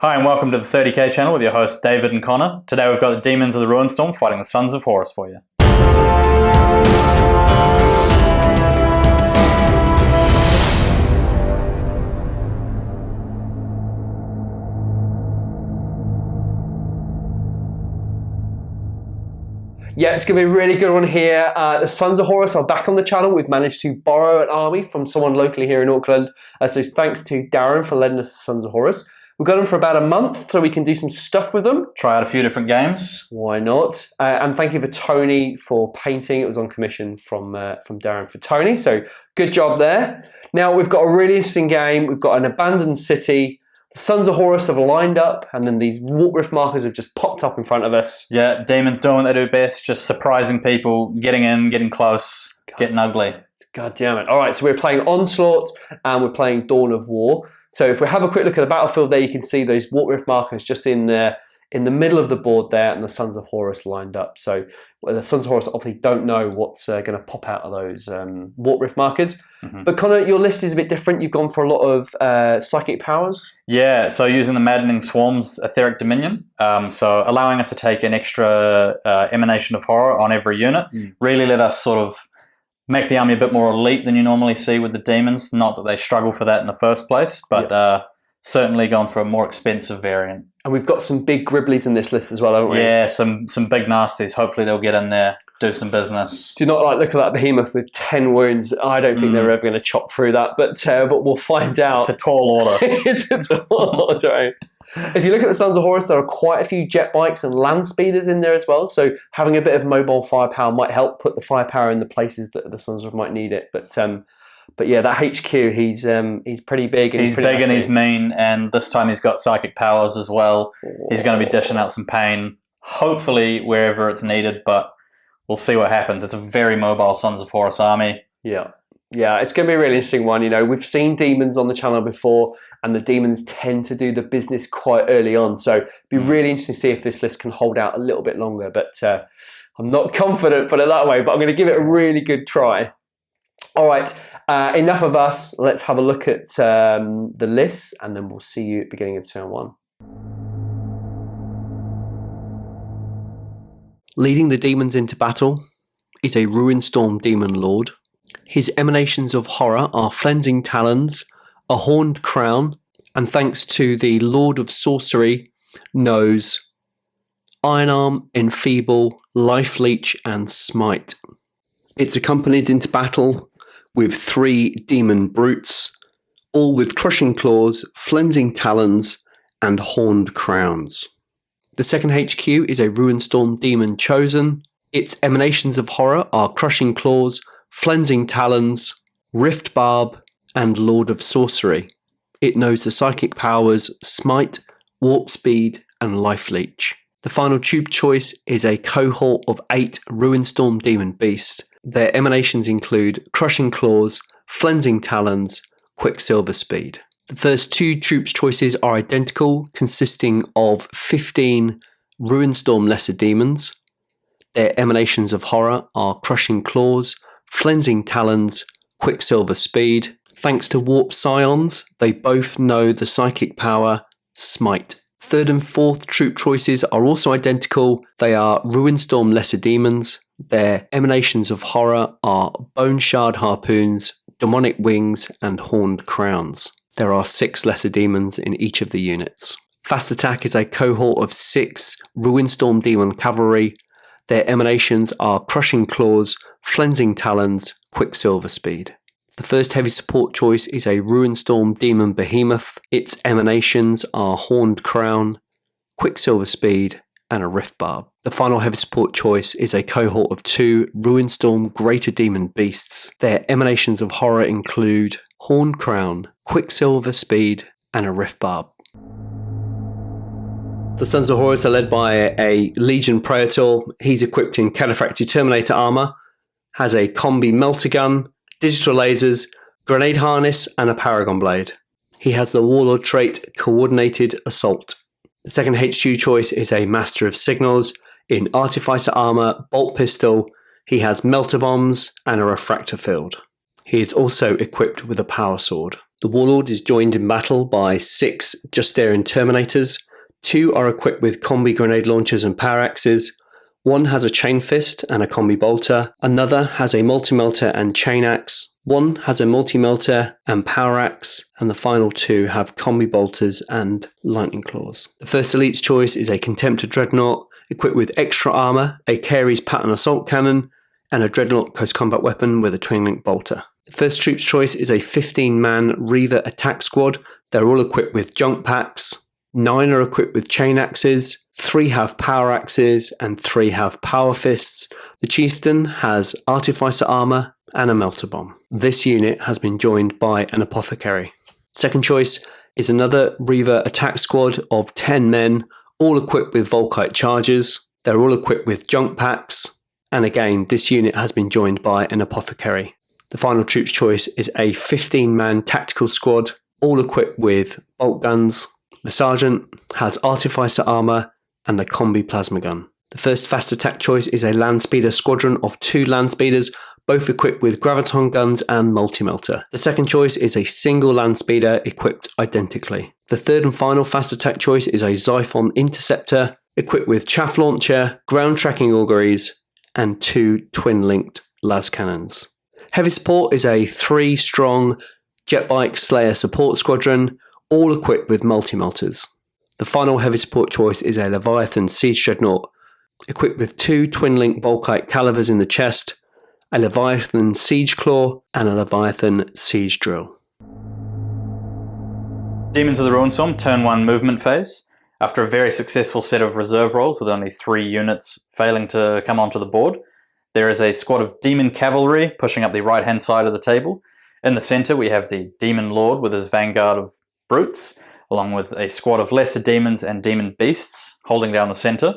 Hi and welcome to the 30k channel with your hosts David and Connor. Today we've got the Demons of the Ruinstorm fighting the Sons of Horus for you. Yeah, it's going to be a really good one here. The Sons of Horus are back on the channel. We've managed to borrow an army from someone locally here in Auckland. So thanks to Darren for lending us the Sons of Horus. We've got them for about a month, so we can do some stuff with them. Try out a few different games. Why not? And thank you for Tony for painting. It was on commission from Darren for Tony, so good job there. Now we've got a really interesting game. We've got an abandoned city. The Sons of Horus have lined up, and then these warp rift markers have just popped up in front of us. Yeah, Demons doing what they do best, just surprising people, getting in, getting close, getting ugly. God damn it. All right, so we're playing Onslaught, and we're playing Dawn of War. So if we have a quick look at the battlefield there, you can see those warp rift markers just in the middle of the board there, and the Sons of Horus lined up. So the Sons of Horus obviously don't know what's going to pop out of those warp rift markers. But Connor, your list is a bit different. You've gone for a lot of psychic powers. Yeah, so using the Maddening Swarm's Etheric Dominion, so allowing us to take an extra emanation of horror on every unit, really let us sort of make the army a bit more elite than you normally see with the demons. Not that they struggle for that in the first place, but certainly gone for a more expensive variant. And we've got some big Gribblies in this list as well, haven't we? Yeah, some big nasties. Hopefully they'll get in there, do some business. Do not look at that behemoth with 10 wounds. I don't think they're ever going to chop through that, but we'll find out. It's a tall order. It's a tall order, right? If you look at the Sons of Horus, there are quite a few jet bikes and land speeders in there as well. So having a bit of mobile firepower might help put the firepower in the places that the Sons of might need it. But yeah, that HQ, he's pretty big. And he's big and he's mean, and this time he's got psychic powers as well. He's going to be dishing out some pain, hopefully wherever it's needed, but we'll see what happens. It's a very mobile Sons of Horus army. Yeah, it's going to be a really interesting one. You know, we've seen Demons on the channel before, and the Demons tend to do the business quite early on. So it'd be really interesting to see if this list can hold out a little bit longer. But I'm not confident, put it that way, but I'm going to give it a really good try. All right, enough of us. Let's have a look at the lists, and then we'll see you at the beginning of turn one. Leading the Demons into battle is a Ruinstorm Demon Lord. His emanations of horror are Flensing Talons, a Horned Crown, and thanks to the Lord of Sorcery, knows Iron Arm, Enfeeble, Life Leech, and Smite. It's accompanied into battle with 3 Demon Brutes, all with Crushing Claws, Flensing Talons, and Horned Crowns. The second HQ is a Ruinstorm Demon Chosen. Its emanations of horror are Crushing Claws, Flensing Talons, Rift Barb, and Lord of Sorcery. It knows the psychic powers Smite, Warp Speed, and Life Leech. The final tube choice is a cohort of 8 Ruinstorm Demon Beasts. Their emanations include Crushing Claws, Flensing Talons, Quicksilver Speed. The first 2 troops choices are identical, consisting of 15 Ruinstorm Lesser Demons. Their emanations of horror are Crushing Claws, Flensing Talons, Quicksilver Speed. Thanks to Warp Scions, they both know the psychic power Smite. Third and fourth troop choices are also identical. They are Ruinstorm Lesser Demons. Their emanations of horror are Bone Shard Harpoons, Demonic Wings, and Horned Crowns. There are 6 Lesser Demons in each of the units. Fast Attack is a cohort of 6 Ruinstorm Demon Cavalry. Their emanations are Crushing Claws, Flensing Talons, Quicksilver Speed. The first heavy support choice is a Ruinstorm Demon Behemoth. Its emanations are Horned Crown, Quicksilver Speed, and a Rift Barb. The final heavy support choice is a cohort of 2 Ruinstorm Greater Demon Beasts. Their emanations of horror include Horned Crown, Quicksilver Speed, and a Rift Barb. The Sons of Horus are led by a Legion Praetor. He's equipped in Cataphractii Terminator armor, has a combi melter gun, digital lasers, grenade harness, and a paragon blade. He has the Warlord trait Coordinated Assault. The second HQ choice is a Master of Signals in Artificer armor, bolt pistol. He has melter bombs and a refractor field. He is also equipped with a power sword. The Warlord is joined in battle by 6 Justarian Terminators. 2 are equipped with combi grenade launchers and power axes. 1 has a chain fist and a combi bolter. Another has a multi-melter and chain axe. 1 has a multi-melter and power axe. And the final 2 have combi bolters and lightning claws. The first elite's choice is a Contemptor Dreadnought equipped with extra armor, a Carey's pattern assault cannon, and a Dreadnought close combat weapon with a twin-link bolter. The first troop's choice is a 15-man Reaver attack squad. They're all equipped with junk packs. 9 are equipped with chain axes, 3 have power axes, and 3 have power fists. The chieftain has artificer armor and a melter bomb. This unit has been joined by an apothecary. Second choice is another Reaver attack squad of 10 men, all equipped with Volkite charges. They're all equipped with junk packs, and again, this unit has been joined by an apothecary. The final troop's choice is a 15-man tactical squad, all equipped with bolt guns. The sergeant has artificer armor and a combi plasma gun. The first fast attack choice is a land speeder squadron of 2 land speeders, both equipped with graviton guns and multi-melter. The second choice is a single land speeder equipped identically. The third and final fast attack choice is a Xiphon interceptor equipped with chaff launcher, ground tracking auguries, and 2 twin-linked las cannons. Heavy support is a 3-strong jetbike slayer support squadron, all equipped with multi-melters. The final heavy support choice is a Leviathan siege dreadnought, equipped with 2 twin-link Volkite calibers in the chest, a Leviathan siege claw, and a Leviathan siege drill. Demons of the Ruinstorm, turn 1 movement phase. After a very successful set of reserve rolls with only 3 units failing to come onto the board, there is a squad of Demon Cavalry pushing up the right-hand side of the table. In the centre we have the Demon Lord with his vanguard of brutes, along with a squad of lesser demons and demon beasts holding down the centre.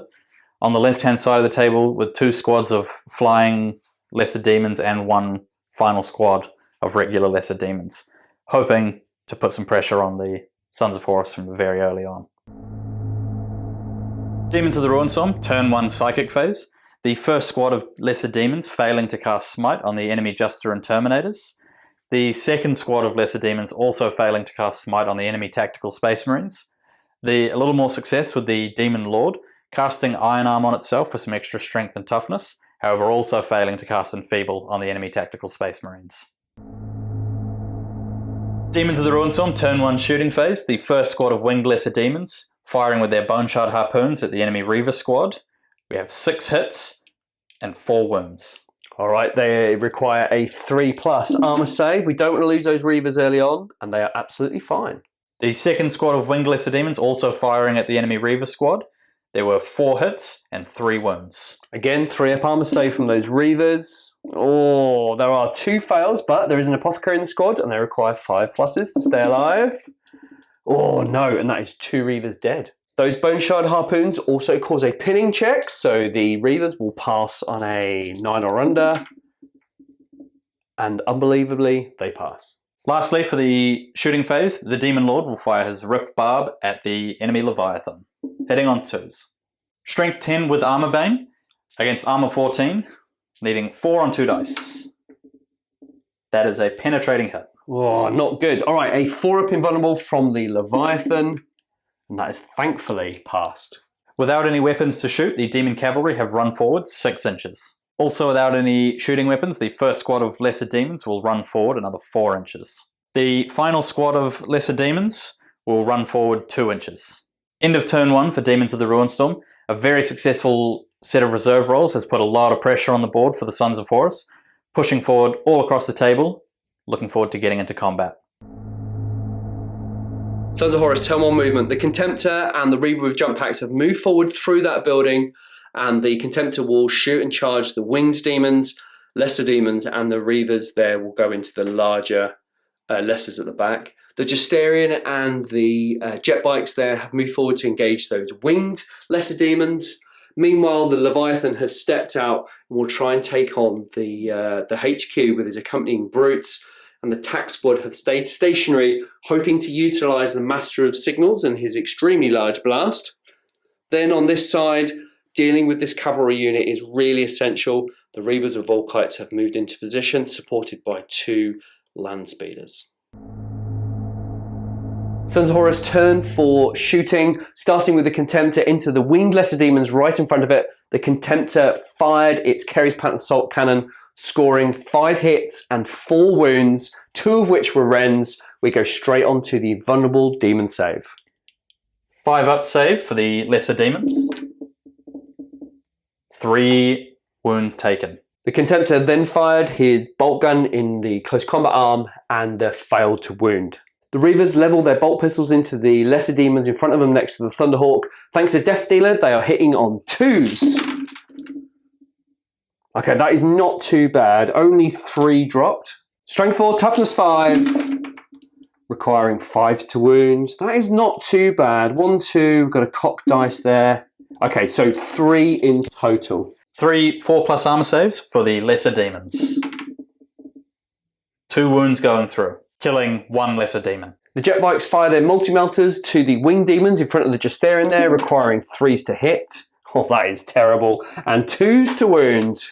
On the left-hand side of the table with 2 squads of flying lesser demons and 1 final squad of regular lesser demons, hoping to put some pressure on the Sons of Horus from very early on. Demons of the Ruinstorm, turn 1 psychic phase. The first squad of lesser demons failing to cast Smite on the enemy Justarian Terminators. The second squad of lesser demons also failing to cast Smite on the enemy tactical Space Marines. A little more success with the Demon Lord, casting Iron Arm on itself for some extra strength and toughness, however also failing to cast Enfeeble on the enemy tactical Space Marines. Demons of the Ruinstorm, turn 1 shooting phase. The first squad of winged lesser demons, firing with their Bone Shard harpoons at the enemy Reaver squad. We have 6 hits and 4 wounds. Alright, they require a 3+ armor save. We don't want to lose those Reavers early on, and they are absolutely fine. The second squad of winged lesser demons also firing at the enemy Reaver squad. There were 4 hits and 3 wounds. Again, 3 up armor save from those Reavers. Oh, there are 2 fails, but there is an apothecary in the squad, and they require 5 pluses to stay alive. Oh no, and that is 2 Reavers dead. Those Bone Shard harpoons also cause a pinning check, so the Reavers will pass on a 9 or under, and unbelievably, they pass. Lastly, for the shooting phase, the Demon Lord will fire his Rift Barb at the enemy Leviathan, hitting on 2s. Strength 10 with Armor Bane against Armor 14, needing 4 on 2 dice. That is a penetrating hit. Oh, not good. Alright, a 4-up invulnerable from the Leviathan. And that is thankfully passed. Without any weapons to shoot, the Demon Cavalry have run forward 6 inches. Also without any shooting weapons, the first squad of lesser demons will run forward another 4 inches. The final squad of lesser demons will run forward 2 inches. End of turn 1 for Demons of the Ruinstorm. A very successful set of reserve rolls has put a lot of pressure on the board for the Sons of Horus, pushing forward all across the table, looking forward to getting into combat. Sons of Horus, turn 1 movement. The Contemptor and the Reaver with jump packs have moved forward through that building, and the Contemptor will shoot and charge the winged demons, lesser demons, and the Reavers there will go into the larger lessers at the back. The Justarian and the jet bikes there have moved forward to engage those winged lesser demons. Meanwhile, the Leviathan has stepped out and will try and take on the HQ with his accompanying brutes. And the tack squad have stayed stationary, hoping to utilise the Master of Signals and his extremely large blast. Then on this side, dealing with this cavalry unit is really essential. The Reavers of Volkites have moved into position, supported by 2 land speeders. Sons of Horus turn for shooting, starting with the Contemptor into the winged lesser demons right in front of it. The Contemptor fired its Kerry's Pattern Assault Cannon, scoring 5 hits and 4 wounds, 2 of which were rends. We go straight on to the vulnerable demon save. 5 up save for the lesser demons. 3 wounds taken. The Contemptor then fired his bolt gun in the close combat arm and failed to wound. The Reavers level their bolt pistols into the lesser demons in front of them next to the Thunderhawk. Thanks to Death Dealer, they are hitting on 2s. Okay, that is not too bad. Only 3 dropped. Strength 4, toughness 5, requiring 5s to wound. That is not too bad. 1, 2, we've got a cock dice there. Okay, so 3 in total. 3 4+ armor saves for the lesser demons. 2 wounds going through, killing 1 lesser demon. The jet bikes fire their multi-melters to the winged demons in front of the Justarian there, requiring 3s to hit. Oh, that is terrible. And 2s to wound.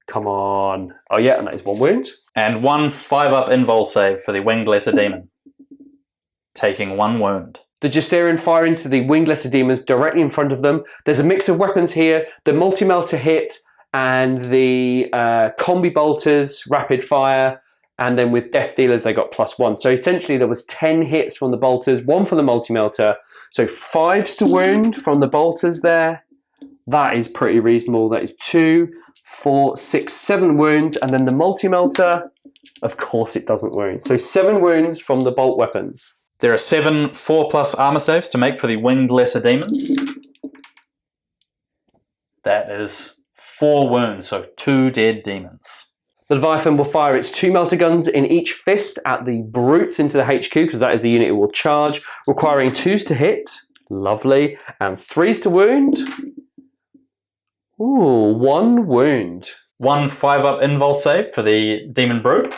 Come on. Oh yeah, and that is 1 wound. And 1 5-up invul save for the winged lesser demon, taking 1 wound. The Justarian fire into the winged lesser demons directly in front of them. There's a mix of weapons here. The multi-melter hit and the combi bolters, rapid fire, and then with Death Dealers they got +1. So essentially there was 10 hits from the bolters, 1 from the multi-melter. So 5s to wound from the bolters there. That is pretty reasonable. That is 2, 4, 6, 7 wounds. And then the multi-melter, of course it doesn't wound. So 7 wounds from the bolt weapons. There are 7 4+ armor saves to make for the winged lesser demons. That is 4 wounds, so 2 dead demons. The Leviathan will fire its 2 melter guns in each fist at the brutes into the HQ, because that is the unit it will charge, requiring 2s to hit. Lovely. And 3s to wound. Ooh, 1 wound. 1 5-up invul save for the demon brute,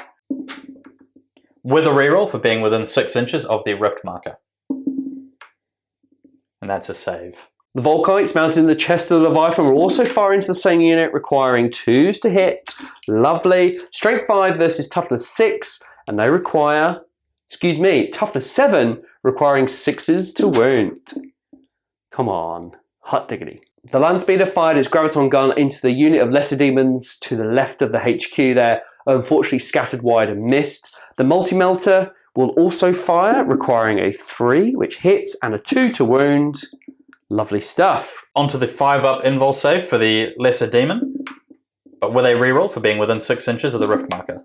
with a reroll for being within 6 inches of the rift marker. And that's a save. The Volkites mounted in the chest of the Leviathan will also fire into the same unit, requiring 2s to hit. Lovely. Strength 5 versus toughness 6, and they require, toughness 7, requiring 6s to wound. Come on. Hot diggity. The Landspeeder fired its graviton gun into the unit of lesser demons to the left of the HQ there, unfortunately scattered wide and missed. The multi-melter will also fire, requiring a 3, which hits, and a 2 to wound. Lovely stuff. Onto the 5-up invul save for the lesser demon, but with a reroll for being within 6 inches of the rift marker.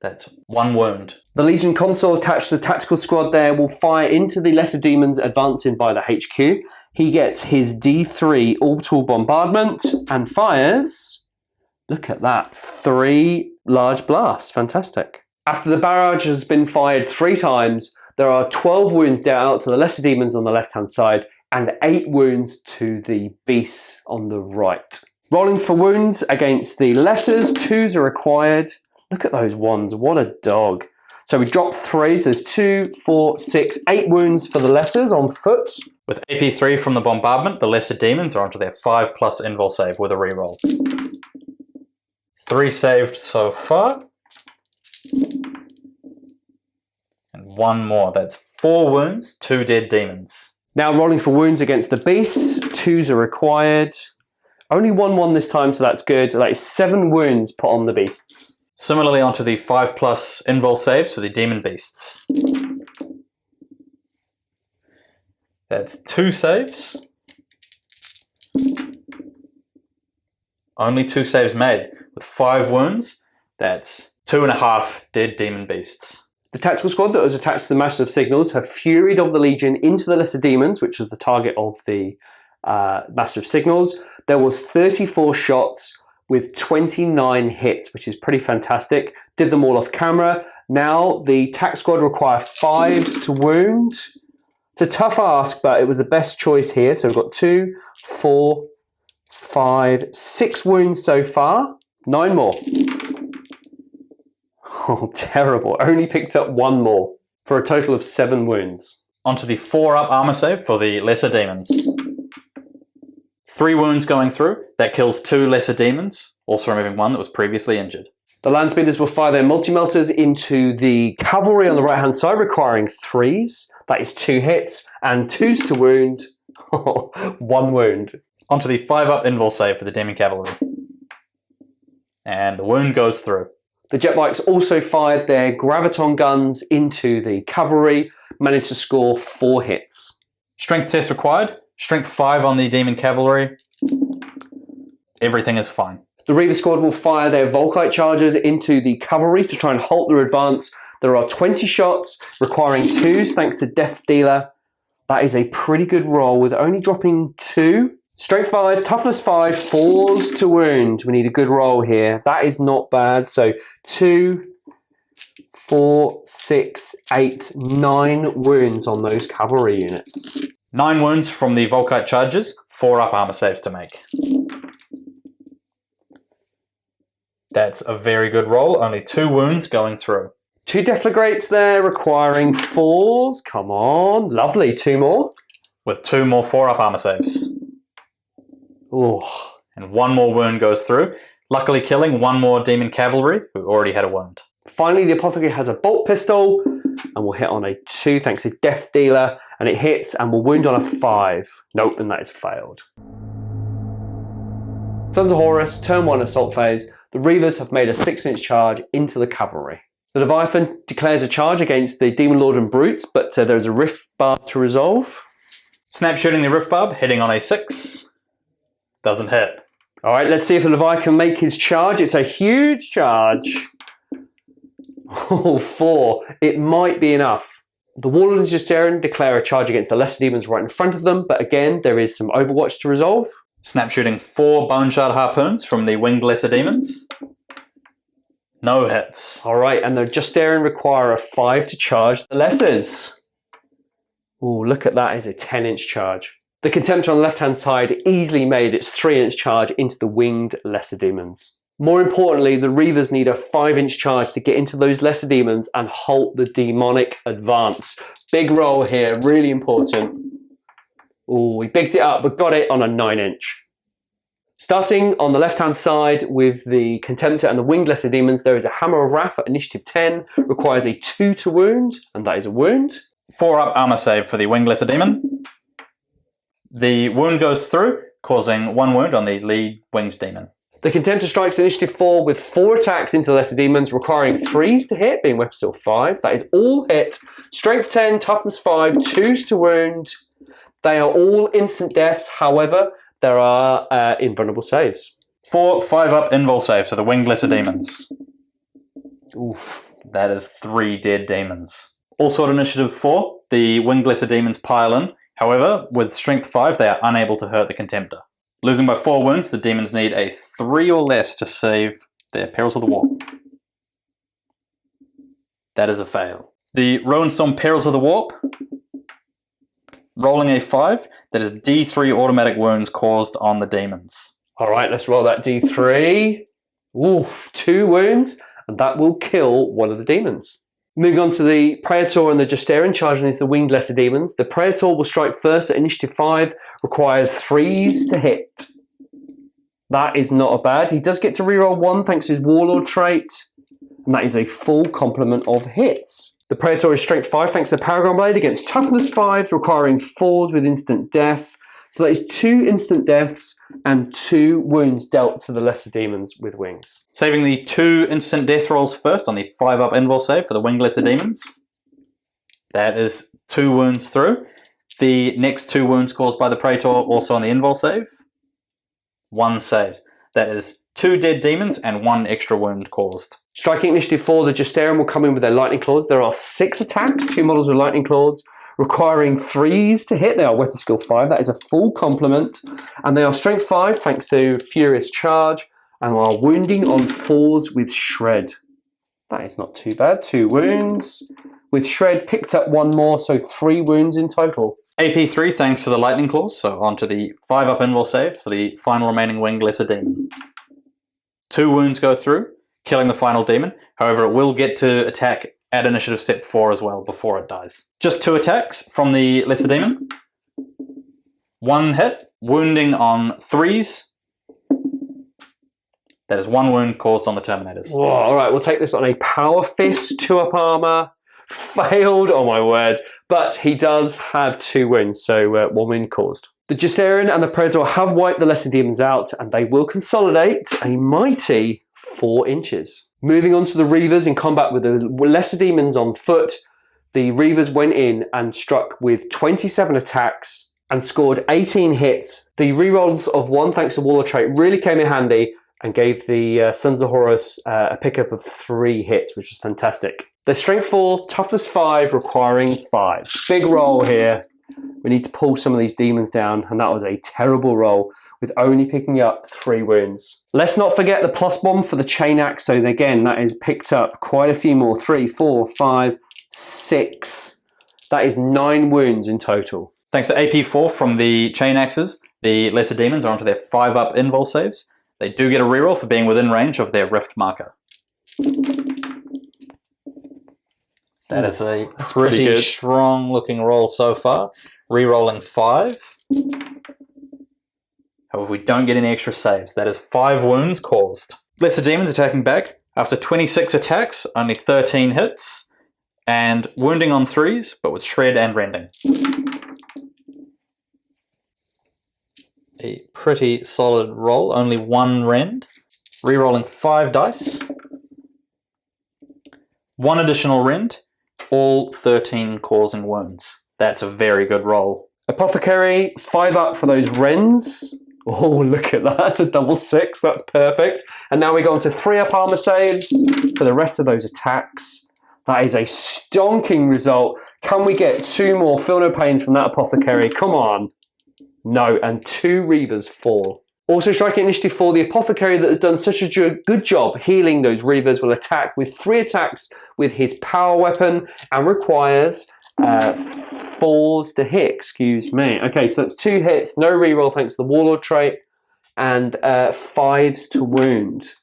That's 1 wound. The Legion Consul attached to the tactical squad there will fire into the lesser demons advancing by the HQ. He gets his D3 orbital bombardment and fires, look at that, 3 large blasts. Fantastic. After the barrage has been fired 3 times, there are 12 wounds dealt out to the lesser demons on the left-hand side and 8 wounds to the beasts on the right. Rolling for wounds against the lessers, 2s are required. Look at those 1s, what a dog. So we dropped 3, so there's 2, 4, 6, 8 wounds for the lessers on foot. With AP3 from the bombardment, the lesser demons are onto their 5+ invul save with a reroll. 3 saved so far. And 1 more, that's 4 wounds, 2 dead demons. Now rolling for wounds against the beasts, 2s are required. Only 1-1 this time, so that's good. That is 7 wounds put on the beasts. Similarly onto the 5+ invul saves for the demon beasts. That's 2 saves. Only 2 saves made. With 5 wounds, that's 2.5 dead demon beasts. The tactical squad that was attached to the Master of Signals have furied of the Legion into the lesser demons, which was the target of the Master of Signals. There was 34 shots with 29 hits, which is pretty fantastic. Did them all off camera. Now the tac squad require 5s to wound. It's a tough ask, but it was the best choice here. So we've got 2, 4, 5, 6 wounds so far. 9 more. Oh, terrible. Only picked up 1 more for a total of 7 wounds. Onto the 4-up armor save for the lesser demons. 3 wounds going through. That kills 2 lesser demons, also removing 1 that was previously injured. The land speeders will fire their multi-melters into the cavalry on the right-hand side, requiring 3s. That is 2 hits, and 2s to wound. 1 wound. Onto the 5-up invul save for the Demon Cavalry. And the wound goes through. The jet bikes also fired their graviton guns into the cavalry, managed to score 4 hits. Strength test required. Strength 5 on the Demon Cavalry. Everything is fine. The Reaver squad will fire their Volkite charges into the cavalry to try and halt their advance. There are 20 shots, requiring 2s thanks to Death Dealer. That is a pretty good roll with only dropping 2. Strength 5, toughness 5, 4s to wound. We need a good roll here. That is not bad. So 2, 4, 6, 8, 9 wounds on those cavalry units. 9 wounds from the Volkite charges, 4-up armor saves to make. That's a very good roll, only 2 wounds going through. 2 deflagrates there, requiring 4s. Come on, lovely. 2 more. With 2 more 4-up armor saves. Oh. And 1 more wound goes through, luckily killing 1 more Demon Cavalry who already had a wound. Finally, the Apothecary has a bolt pistol and will hit on a 2 thanks to Death Dealer, and it hits and will wound on a 5. Nope, and that is failed. Sons of Horus, turn 1 assault phase. The Reavers have made a 6-inch charge into the cavalry. The Leviathan declares a charge against the Demon Lord and Brutes, but there is a Rift Barb to resolve. Snap shooting the Rift Barb, hitting on a 6. Doesn't hit. Alright, let's see if the Leviathan can make his charge. It's a huge charge. Oh, 4. It might be enough. The Warlord and Justarian declare a charge against the Lesser Demons right in front of them, but again, there is some Overwatch to resolve. Snap shooting 4 Bone Shard Harpoons from the Winged Lesser Demons. No hits. Alright, and the Justarian require a 5 to charge the Lessers. Oh, look at that, it's a 10-inch charge. The Contemptor on the left-hand side easily made its 3-inch charge into the Winged Lesser Demons. More importantly, the Reavers need a 5-inch charge to get into those Lesser Demons and halt the demonic advance. Big roll here, really important. Oh, we bigged it up, but got it on a 9-inch. Starting on the left-hand side with the Contemptor and the Winged Lesser Demons, there is a Hammer of Wrath at initiative 10, requires a 2 to wound, and that is a wound. 4-up armor save for the Winged Lesser Demon. The wound goes through, causing 1 wound on the lead Winged Demon. The Contemptor strikes initiative 4 with 4 attacks into the Lesser Demons, requiring 3s to hit, being weapon skill 5. That is all hit. Strength 10, toughness 5, 2s to wound. They are all instant deaths, however, there are invulnerable saves. 4 5-up invul saves for the Winged Lesser Demons. Oof. That is 3 dead demons. Also at initiative 4, the Winged Lesser Demons pile in. However, with strength 5, they are unable to hurt the Contemptor. Losing by 4 wounds, the demons need a 3 or less to save their Perils of the Warp. That is a fail. The Ruinstorm Perils of the Warp. Rolling a 5, that is D3 automatic wounds caused on the demons. Alright, let's roll that D3. Oof, 2 wounds, and that will kill one of the demons. Moving on to the Praetor and the Justarian charging into the Winged Lesser Demons. The Praetor will strike first at initiative 5, requires 3s to hit. That is not a bad. He does get to reroll 1 thanks to his Warlord trait, and that is a full complement of hits. The Praetor is strength 5 thanks to the Paragon Blade against toughness 5, requiring 4s with instant death. So that is 2 instant deaths and 2 wounds dealt to the Lesser Demons with wings. Saving the 2 instant death rolls first on the 5-up invul save for the Winged Lesser Demons. That is 2 wounds through. The next 2 wounds caused by the Praetor also on the invul save. 1 saved. That is 2 dead demons and 1 extra wound caused. Striking initiative 4, the Justarian will come in with their Lightning Claws. There are 6 attacks, 2 models with Lightning Claws, requiring 3s to hit. They are weapon skill 5. That is a full complement. And they are strength 5 thanks to Furious Charge, and are wounding on 4s with Shred. That is not too bad. 2 wounds. With Shred, picked up 1 more, so 3 wounds in total. AP 3 thanks to the Lightning Claws, so on to the 5-up invul save for the final remaining Winged Lesser Demon. 2 wounds go through, killing the final demon. However, it will get to attack at initiative step 4 as well before it dies. Just 2 attacks from the Lesser Demon. 1 hit, wounding on 3s. That is 1 wound caused on the Terminators. Whoa, all right, we'll take this on a Power Fist, 2-up armor. Failed, oh my word. But he does have 2 wounds, so 1 wound caused. The Justarian and the Predator have wiped the Lesser Demons out, and they will consolidate a mighty 4 inches. Moving on to the Reavers in combat with the Lesser Demons on foot, the Reavers went in and struck with 27 attacks and scored 18 hits. The rerolls of 1 thanks to Warlord trait really came in handy and gave the Sons of Horus a pickup of 3 hits, which was fantastic. Their Strength 4, Toughness 5, requiring 5. Big roll here. We need to pull some of these demons down, and that was a terrible roll with only picking up 3 wounds. Let's not forget the plus bomb for the chain axe, so again, that is picked up quite a few more. 3, 4, 5, 6. That is 9 wounds in total. Thanks to AP4 from the chain axes, the Lesser Demons are onto their 5-up invul saves. They do get a reroll for being within range of their rift marker. That is a pretty strong looking roll so far. Rerolling 5. However, we don't get any extra saves. That is 5 wounds caused. Lesser Demons attacking back. After 26 attacks, only 13 hits. And wounding on 3s, but with shred and rending. A pretty solid roll, only 1 rend. Rerolling 5 dice. 1 additional rend. All 13 causing wounds. That's a very good roll. Apothecary, 5 up for those rends. Oh, look at that. That's a double 6. That's perfect. And now we go on to 3-up armor saves for the rest of those attacks. That is a stonking result. Can we get 2 more? Feel no pains from that Apothecary. Come on. No, and 2 Reavers fall. Also striking initiative for the Apothecary that has done such a good job healing those Reavers will attack with 3 attacks with his power weapon and requires 4s to hit, excuse me. Okay, so that's 2 hits, no reroll thanks to the Warlord trait, and 5s to wound.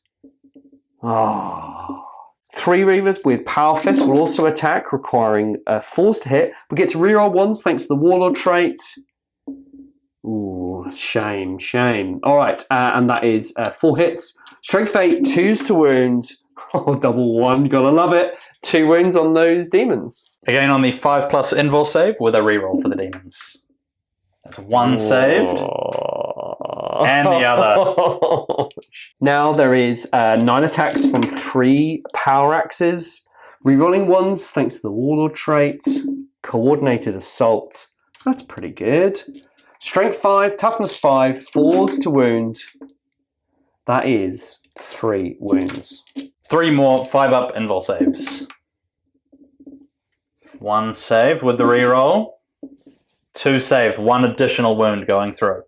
Oh. 3 Reavers with Power Fist will also attack, requiring 4s to hit. We get to reroll 1s thanks to the Warlord trait. Ooh, shame, shame. All right, and that is 4 hits. Strength 8, 2s to wound. Oh, double 1, gotta love it. 2 wounds on those demons. Again on the 5+ invul save with a reroll for the demons. That's 1 saved. And the other. Now there is 9 attacks from 3 power axes. Rerolling 1s thanks to the Warlord trait. Coordinated assault. That's pretty good. Strength 5, toughness 5, 4s to wound. That is 3 wounds. 3 more 5-up invul saves. 1 saved with the reroll. 2 saved, 1 additional wound going through.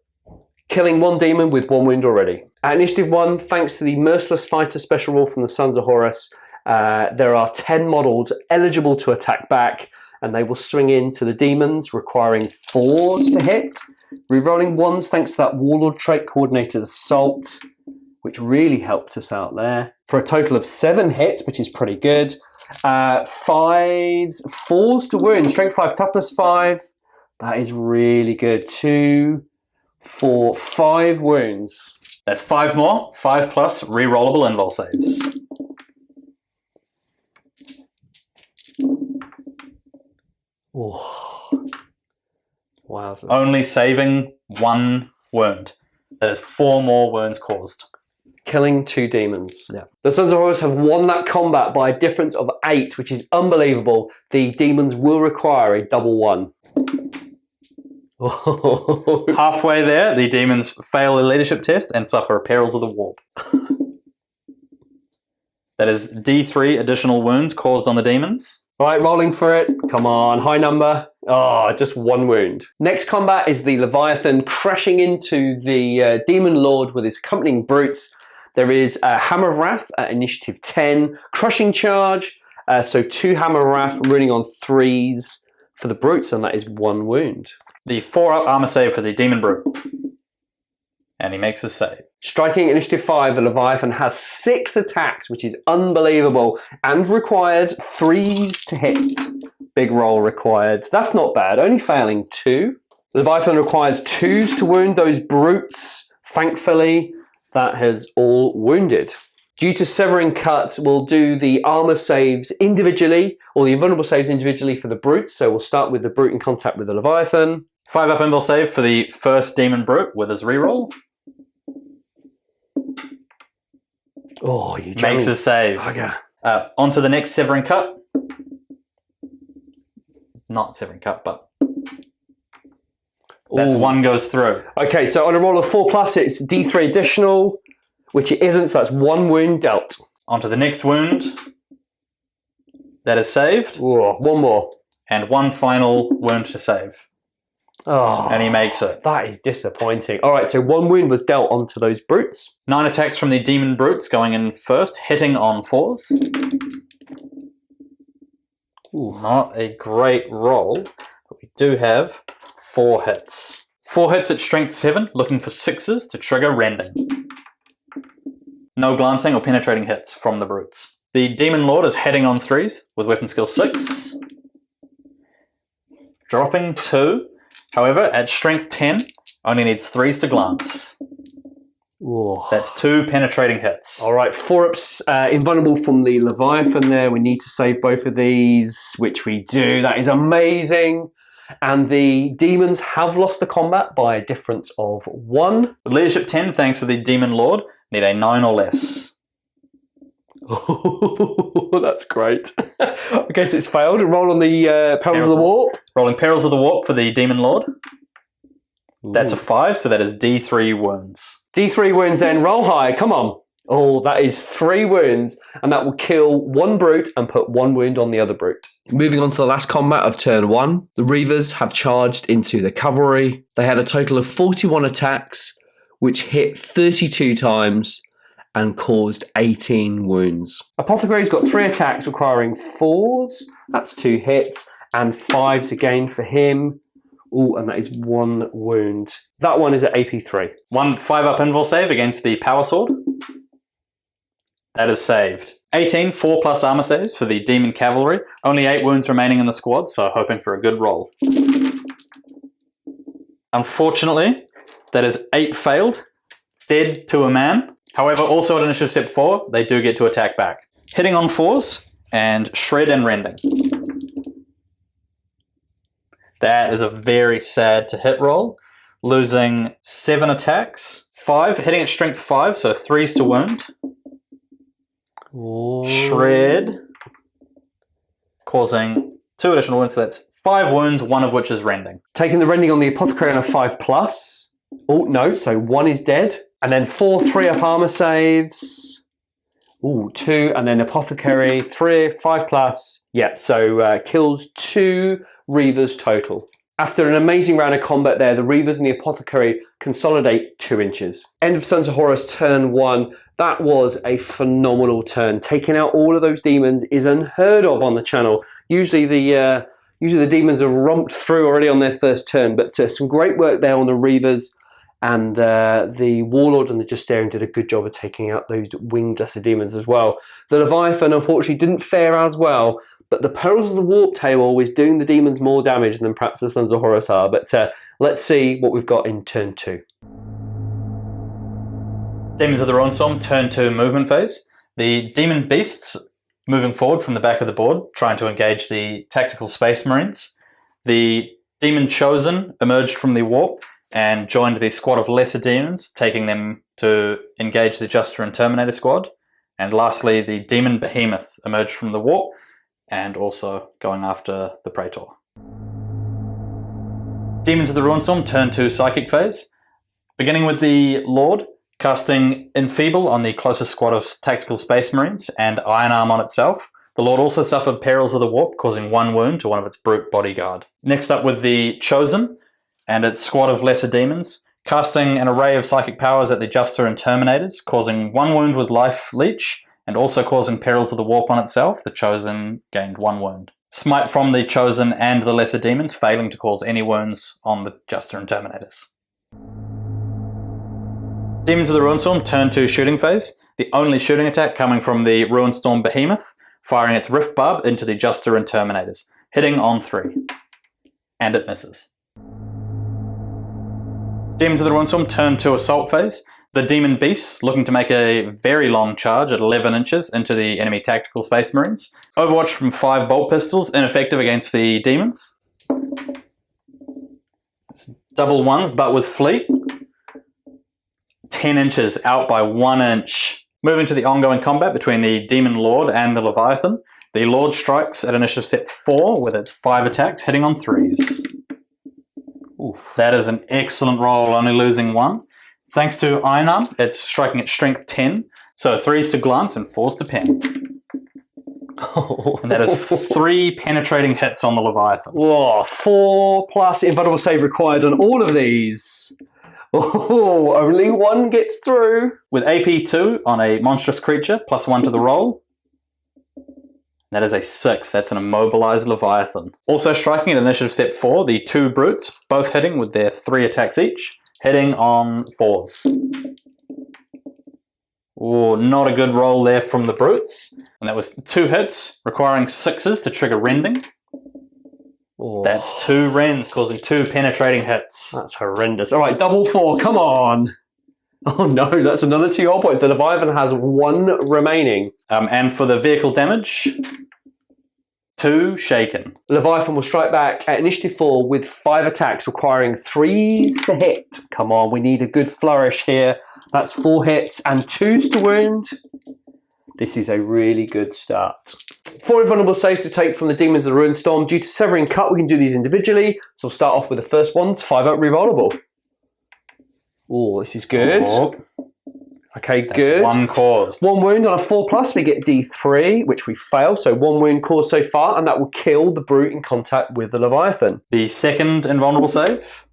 Killing 1 demon with 1 wound already. At initiative 1, thanks to the Merciless Fighter special rule from the Sons of Horus, there are 10 models eligible to attack back, and they will swing into the demons, requiring 4s to hit. Rerolling 1s thanks to that Warlord trait coordinated assault, which really helped us out there. For a total of 7 hits, which is pretty good. 5s, 4s to wound. Strength 5, toughness 5. That is really good. 2, 4, 5 wounds. That's 5 more, 5+ rerollable invul saves. Oh. Wow. Only saving 1 wound. That is 4 more wounds caused. Killing 2 demons. Yeah. The Sons of Horus have won that combat by a difference of 8, which is unbelievable. The demons will require a double 1. Halfway there, the demons fail a leadership test and suffer perils of the warp. That is D3 additional wounds caused on the demons. Right, rolling for it. Come on, high number. Oh, just 1 wound. Next combat is the Leviathan crashing into the Demon Lord with his accompanying brutes. There is a Hammer of Wrath at initiative 10. Crushing charge. So 2 Hammer of Wrath running on 3s for the brutes, and that is 1 wound. The 4-up armor save for the Demon Brute. And he makes a save. Striking initiative 5, the Leviathan has 6 attacks, which is unbelievable, and requires 3s to hit. Big roll required. That's not bad, only failing 2. The Leviathan requires 2s to wound those brutes. Thankfully, That has all wounded. Due to Severing Cut, we'll do the armor saves individually, or the invulnerable saves individually for the brutes. So we'll start with the brute in contact with the Leviathan. 5-up invul save for the first demon brute with his reroll. Oh, you makes his save. Okay. On to the next Severing Cut. Not Severing Cut, but that's Ooh. 1 goes through. Okay, so on a roll of 4+, it's D3 additional, which it isn't, so that's 1 wound dealt. On to the next wound. That is saved. Ooh, 1 more. And 1 final wound to save. Oh, and he makes it. That is disappointing. All right, so 1 wound was dealt onto those brutes. 9 attacks from the demon brutes going in first, hitting on 4s. Ooh, not a great roll, but we do have 4 hits. 4 hits at strength 7, looking for 6s to trigger rending. No glancing or penetrating hits from the brutes. The demon lord is hitting on 3s with weapon skill 6. Dropping 2. However, at strength 10, only needs 3s to glance. Ooh. That's 2 penetrating hits. All right, 4-ups invulnerable from the Leviathan there. We need to save both of these, which we do. That is amazing. And the demons have lost the combat by a difference of 1. With leadership 10, thanks to the demon lord, need a 9 or less. Oh, that's great. Okay, so it's failed. Roll on the Perils of the Warp. Rolling Perils of the Warp for the demon lord. Ooh. That's a 5, so that is D3 wounds. D3 wounds then. Roll high. Come on. Oh, that is 3 wounds, and that will kill 1 brute and put 1 wound on the other brute. Moving on to the last combat of turn 1. The Reavers have charged into the cavalry. They had a total of 41 attacks, which hit 32 times and caused 18 wounds. Apothecary's got 3 attacks requiring 4s. That's 2 hits, and 5s again for him. Ooh, and that is 1 wound. That one is at AP3. 1 5-up invul save against the power sword. That is saved. 18 4+ armor saves for the demon cavalry. Only 8 wounds remaining in the squad, so hoping for a good roll. Unfortunately, that is 8 failed. Dead to a man. However, also at initiative step 4, they do get to attack back. Hitting on 4s and shred and rending. That is a very sad to hit roll. Losing 7 attacks. 5, hitting at strength 5, so 3s to wound. Ooh. Shred. Causing 2 additional wounds, so that's 5 wounds, 1 of which is rending. Taking the rending on the Apothecary on a 5+. Oh, no, so 1 is dead. And then 4 3-up armor saves. Ooh, 2, and then Apothecary, 3, 5+. Yep, so kills 2 Reavers total. After an amazing round of combat there, the Reavers and the Apothecary consolidate 2 inches. End of Sons of Horus turn 1. That was a phenomenal turn. Taking out all of those demons is unheard of on the channel. Usually the demons have romped through already on their first turn, but some great work there on the Reavers. And the Warlord and the Justarian did a good job of taking out those winged lesser demons as well. The Leviathan, unfortunately, didn't fare as well, but the Perils of the Warp table is doing the demons more damage than perhaps the Sons of Horus are. But let's see what we've got in turn 2. Demons of the Ruinstorm, turn 2 movement phase. The demon beasts moving forward from the back of the board, trying to engage the tactical space marines. The demon chosen emerged from the warp and joined the squad of lesser demons, taking them to engage the Juster and Terminator squad. And lastly, the demon behemoth emerged from the warp and also going after the Praetor. Demons of the Ruinstorm, turn 2 psychic phase. Beginning with the Lord, casting Enfeeble on the closest squad of tactical space marines and Iron Arm on itself. The Lord also suffered Perils of the Warp, causing 1 wound to one of its brute bodyguard. Next up with the Chosen and its squad of lesser demons, casting an array of psychic powers at the Juster and Terminators, causing 1 wound with Life Leech, and also causing Perils of the Warp on itself. The Chosen gained 1 wound. Smite from the Chosen and the lesser demons, failing to cause any wounds on the Juster and Terminators. Demons of the Ruinstorm, turn 2 shooting phase. The only shooting attack coming from the Ruinstorm Behemoth, firing its Rift Barb into the Juster and Terminators, hitting on 3. And it misses. Demons of the Ruinstorm, turn 2 assault phase. The Demon Beasts, looking to make a very long charge at 11 inches into the enemy tactical Space Marines. Overwatch from 5 bolt pistols, ineffective against the Demons. It's double ones, but with fleet. 10 inches out by 1 inch. Moving to the ongoing combat between the Demon Lord and the Leviathan. The Lord strikes at initiative step 4 with its 5 attacks, hitting on 3s. Oof, that is an excellent roll, only losing 1. Thanks to Iron Arm, it's striking at strength 10, so 3s to glance and 4s to pen. And that is 3 penetrating hits on the Leviathan. Whoa, 4+ invulnerable save required on all of these. Oh, only 1 gets through. With AP 2 on a monstrous creature, +1 to the roll. That is a 6. That's an immobilized Leviathan. Also striking at initiative step 4, the 2 brutes, both hitting with their 3 attacks each, hitting on 4s. Oh, not a good roll there from the brutes. And that was 2 hits, requiring 6s to trigger rending. Oh. That's 2 rends, causing 2 penetrating hits. That's horrendous. All right, double 4, come on. Oh no, that's another 2 hull points. The Leviathan has 1 remaining. And for the vehicle damage, 2 shaken. Leviathan will strike back at initiative 4 with 5 attacks, requiring 3s to hit. Come on, we need a good flourish here. That's 4 hits and 2s to wound. This is a really good start. 4 invulnerable saves to take from the Demons of the Ruinstorm. Due to Severing Cut, we can do these individually. So we'll start off with the first ones. 5 up revulnerable. Oh, this is good. Oh, okay, that's good. 1 caused. 1 wound on a 4+, we get D3, which we fail. So 1 wound caused so far, and that will kill the brute in contact with the Leviathan. The second invulnerable save.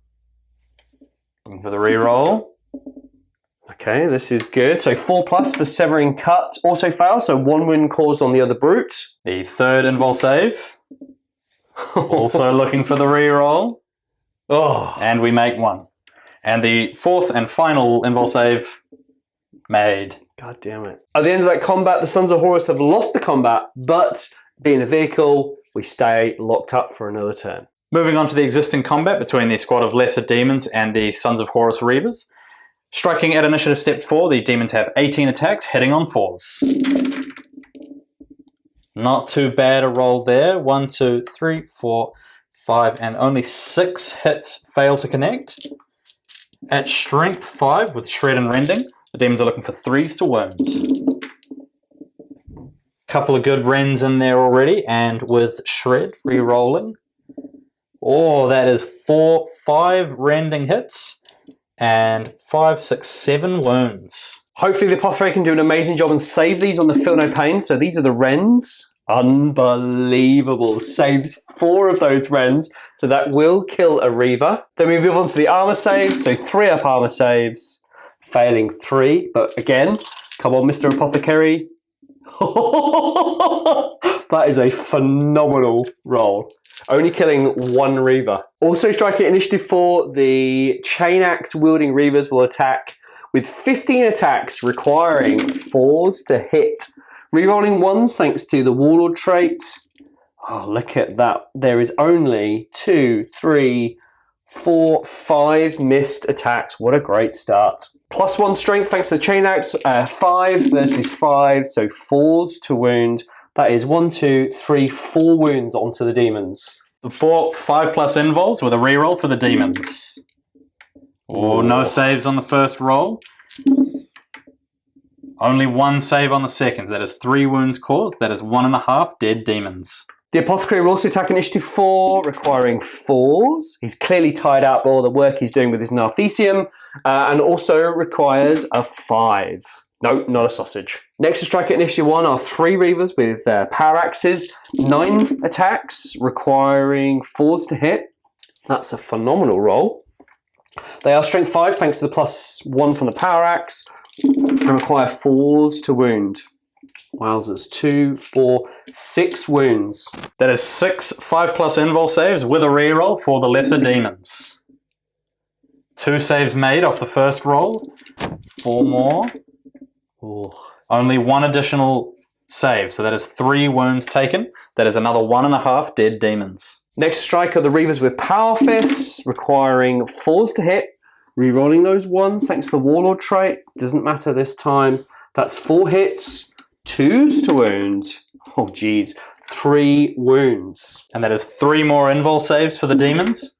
Looking for the reroll. Okay, this is good. So 4+ for Severing Cut also fails. So 1 wound caused on the other brute. The third invul save. Also looking for the reroll. Oh. And we make 1. And the fourth and final invul save made. God damn it. At the end of that combat, the Sons of Horus have lost the combat, but being a vehicle, we stay locked up for another turn. Moving on to the existing combat between the squad of lesser demons and the Sons of Horus Reavers. Striking at initiative step 4, the demons have 18 attacks, hitting on 4s. Not too bad a roll there. 1, 2, 3, 4, 5, and only 6 hits fail to connect. At strength 5 with shred and rending, the demons are looking for 3s to wound. Couple of good rends in there already, and with shred re-rolling. Oh, that is 5 rending hits and 5, 6, 7 wounds. Hopefully the Apothecary can do an amazing job and save these on the Feel No Pain. So these are the Rens. Unbelievable. Saves 4 of those Rens. So that will kill a Reaver. Then we move on to the armor saves. So 3 up armor saves. Failing 3. But again, come on, Mr. Apothecary. That is a phenomenal roll. Only killing 1 Reaver. Also striking at initiative 4, the Chain Axe wielding Reavers will attack with 15 attacks requiring 4s to hit. Rerolling 1s thanks to the Warlord trait. Oh, look at that. There is only 2, 3, 4, 5 missed attacks. What a great start. +1 strength thanks to the Chain Axe. 5 versus 5, so 4s to wound. That is 1, 2, 3, 4 wounds onto the demons. 4 5+ invols with a reroll for the demons. Oh, no saves on the first roll. Only 1 save on the second. That is 3 wounds caused. That is 1.5 dead demons. The Apothecary will also attack initiative 4, requiring 4s. He's clearly tied out by all the work he's doing with his Narthesium, and also requires a 5. No, not a sausage. Next to strike at initiative 1 are 3 Reavers with power axes, 9 attacks, requiring 4s to hit. That's a phenomenal roll. They are strength 5 thanks to the +1 from the power axe, and require 4s to wound. Wowzers, 2, 4, 6 wounds. That is 6 5+ invul saves with a reroll for the lesser demons. 2 saves made off the first roll. 4 more. Ooh. Only 1 additional save, so that is 3 wounds taken. That is another 1.5 dead demons. Next strike are the Reavers with Power Fists, requiring 4s to hit. Rerolling those ones thanks to the Warlord trait. Doesn't matter this time. That's 4 hits, 2s to wound. Oh, geez. 3 wounds. And that is 3 more invul saves for the demons.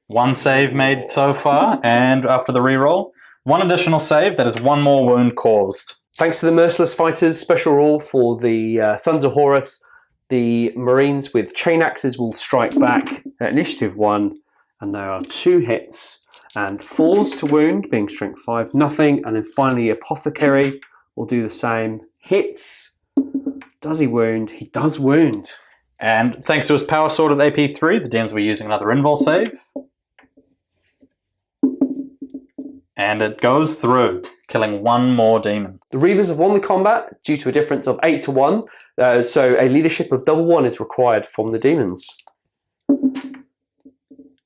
1 save made so far, and after the reroll, 1 additional save, that is 1 more wound caused. Thanks to the Merciless Fighters special rule for the Sons of Horus, the Marines with chain axes will strike back at initiative 1, and there are 2 hits and 4s to wound, being strength 5, nothing, and then finally Apothecary will do the same. Hits. Does he wound? He does wound. And thanks to his power sword at AP 3, the demons were using another invul save. And it goes through, killing 1 more demon. The Reavers have won the combat due to a difference of 8 to 1, so a leadership of double 1 is required from the demons.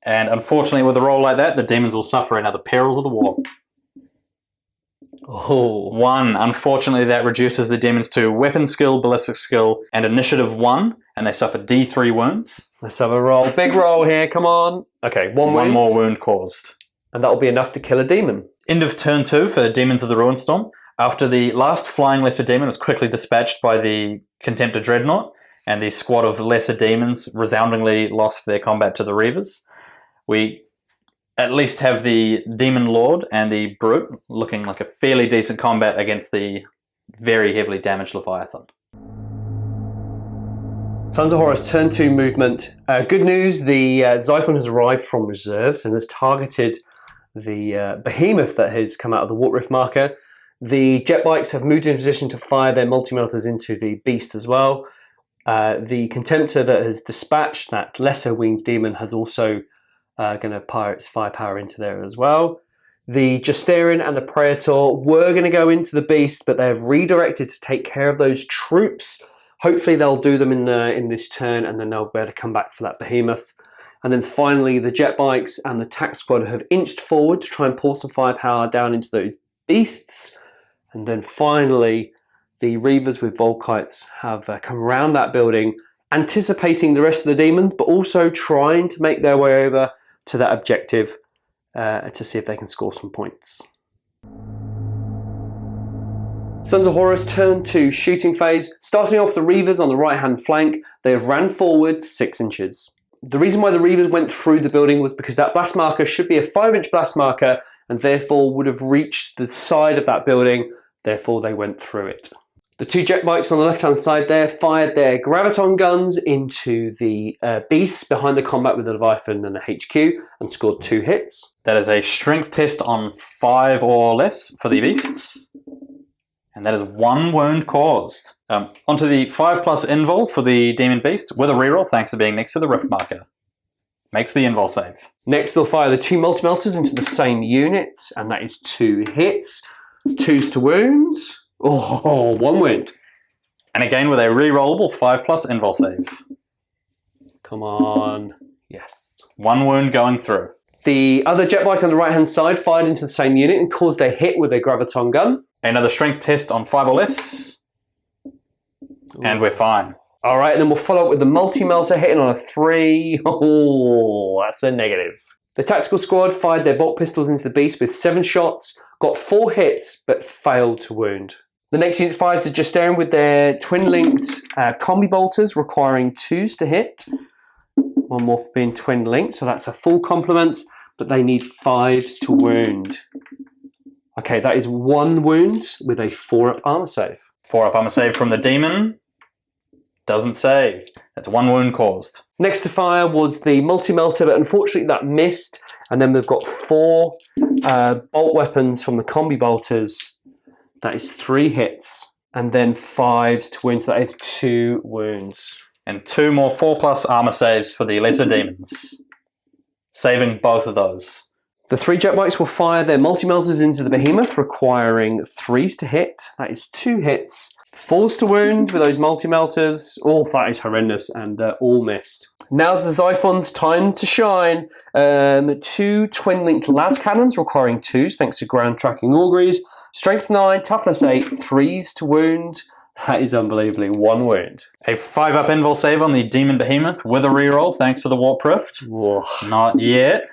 And unfortunately, with a roll like that, the demons will suffer another perils of the war. Oh. 1. Unfortunately, that reduces the demons to weapon skill, ballistic skill, and initiative 1, and they suffer D3 wounds. Let's have a roll. Big roll here, come on. Okay, 1 wound. 1 more wound caused. And that'll be enough to kill a demon. End of turn 2 for Demons of the Ruinstorm. After the last flying lesser demon was quickly dispatched by the Contemptor Dreadnought, and the squad of lesser demons resoundingly lost their combat to the Reavers, we at least have the Demon Lord and the Brute looking like a fairly decent combat against the very heavily damaged Leviathan. Sons of Horus, turn 2 movement. Good news, the Xiphon has arrived from reserves and has targeted the behemoth that has come out of the Waterift marker. The jet bikes have moved in position to fire their multi-melters into the beast as well. The Contemptor that has dispatched that lesser winged demon has also going to fire its firepower into there as well. The Justerian and the Praetor were going to go into the beast, but they've redirected to take care of those troops. Hopefully they'll do them in this turn, and then they'll be able to come back for that behemoth. And then finally, the jet bikes and the tack squad have inched forward to try and pour some firepower down into those beasts. And then finally, the Reavers with Volkites have come around that building, anticipating the rest of the demons, but also trying to make their way over to that objective to see if they can score some points. Sons of Horus turn to shooting phase. Starting off the Reavers on the right hand flank, they have ran forward 6 inches. The reason why the Reavers went through the building was because that blast marker should be a 5-inch blast marker and therefore would have reached the side of that building, therefore they went through it. The 2 jet bikes on the left hand side there fired their graviton guns into the beasts behind the combat with the Leviathan and the HQ and scored 2 hits. That is a strength test on 5 or less for the beasts. And that is 1 wound caused. Onto the 5+ invul for the demon beast with a reroll thanks to being next to the rift marker. Makes the invul save. Next they'll fire the 2 multi-melters into the same unit, and that is 2 hits. 2s to wound. Oh, 1 wound. And again with a rerollable 5+ invul save. Come on. Yes. 1 wound going through. The other jet bike on the right hand side fired into the same unit and caused a hit with a graviton gun. Another strength test on 5 or less. And we're fine. Alright, and then we'll follow up with the multi-melter hitting on a 3. Oh, that's a negative. The tactical squad fired their bolt pistols into the beast with 7 shots, got 4 hits, but failed to wound. The next unit fires the Justerian with their twin-linked combi bolters, requiring 2s to hit. 1 more for being twin-linked, so that's a full complement, but they need 5s to wound. Okay, that is 1 wound with a 4-up armor save. 4-up armor save from the demon. Doesn't save. That's 1 wound caused. Next to fire was the multi-melter, but unfortunately that missed. And then we've got 4 bolt weapons from the combi bolters. That is 3 hits. And then 5s to wound, so that is 2 wounds. And 2 more 4+ armor saves for the lesser demons. Saving both of those. The 3 jet bikes will fire their multi-melters into the behemoth, requiring 3s to hit. That is 2 hits. 4s to wound with those multi-melters. Oh, that is horrendous, and they're all missed. Now's the Xiphon's time to shine. 2 twin-linked las cannons requiring 2s, thanks to ground tracking auguries. Strength 9, toughness 8, 3s to wound. That is unbelievably 1 wound. A 5-up invul save on the demon behemoth with a reroll thanks to the warp rift. Whoa. Not yet.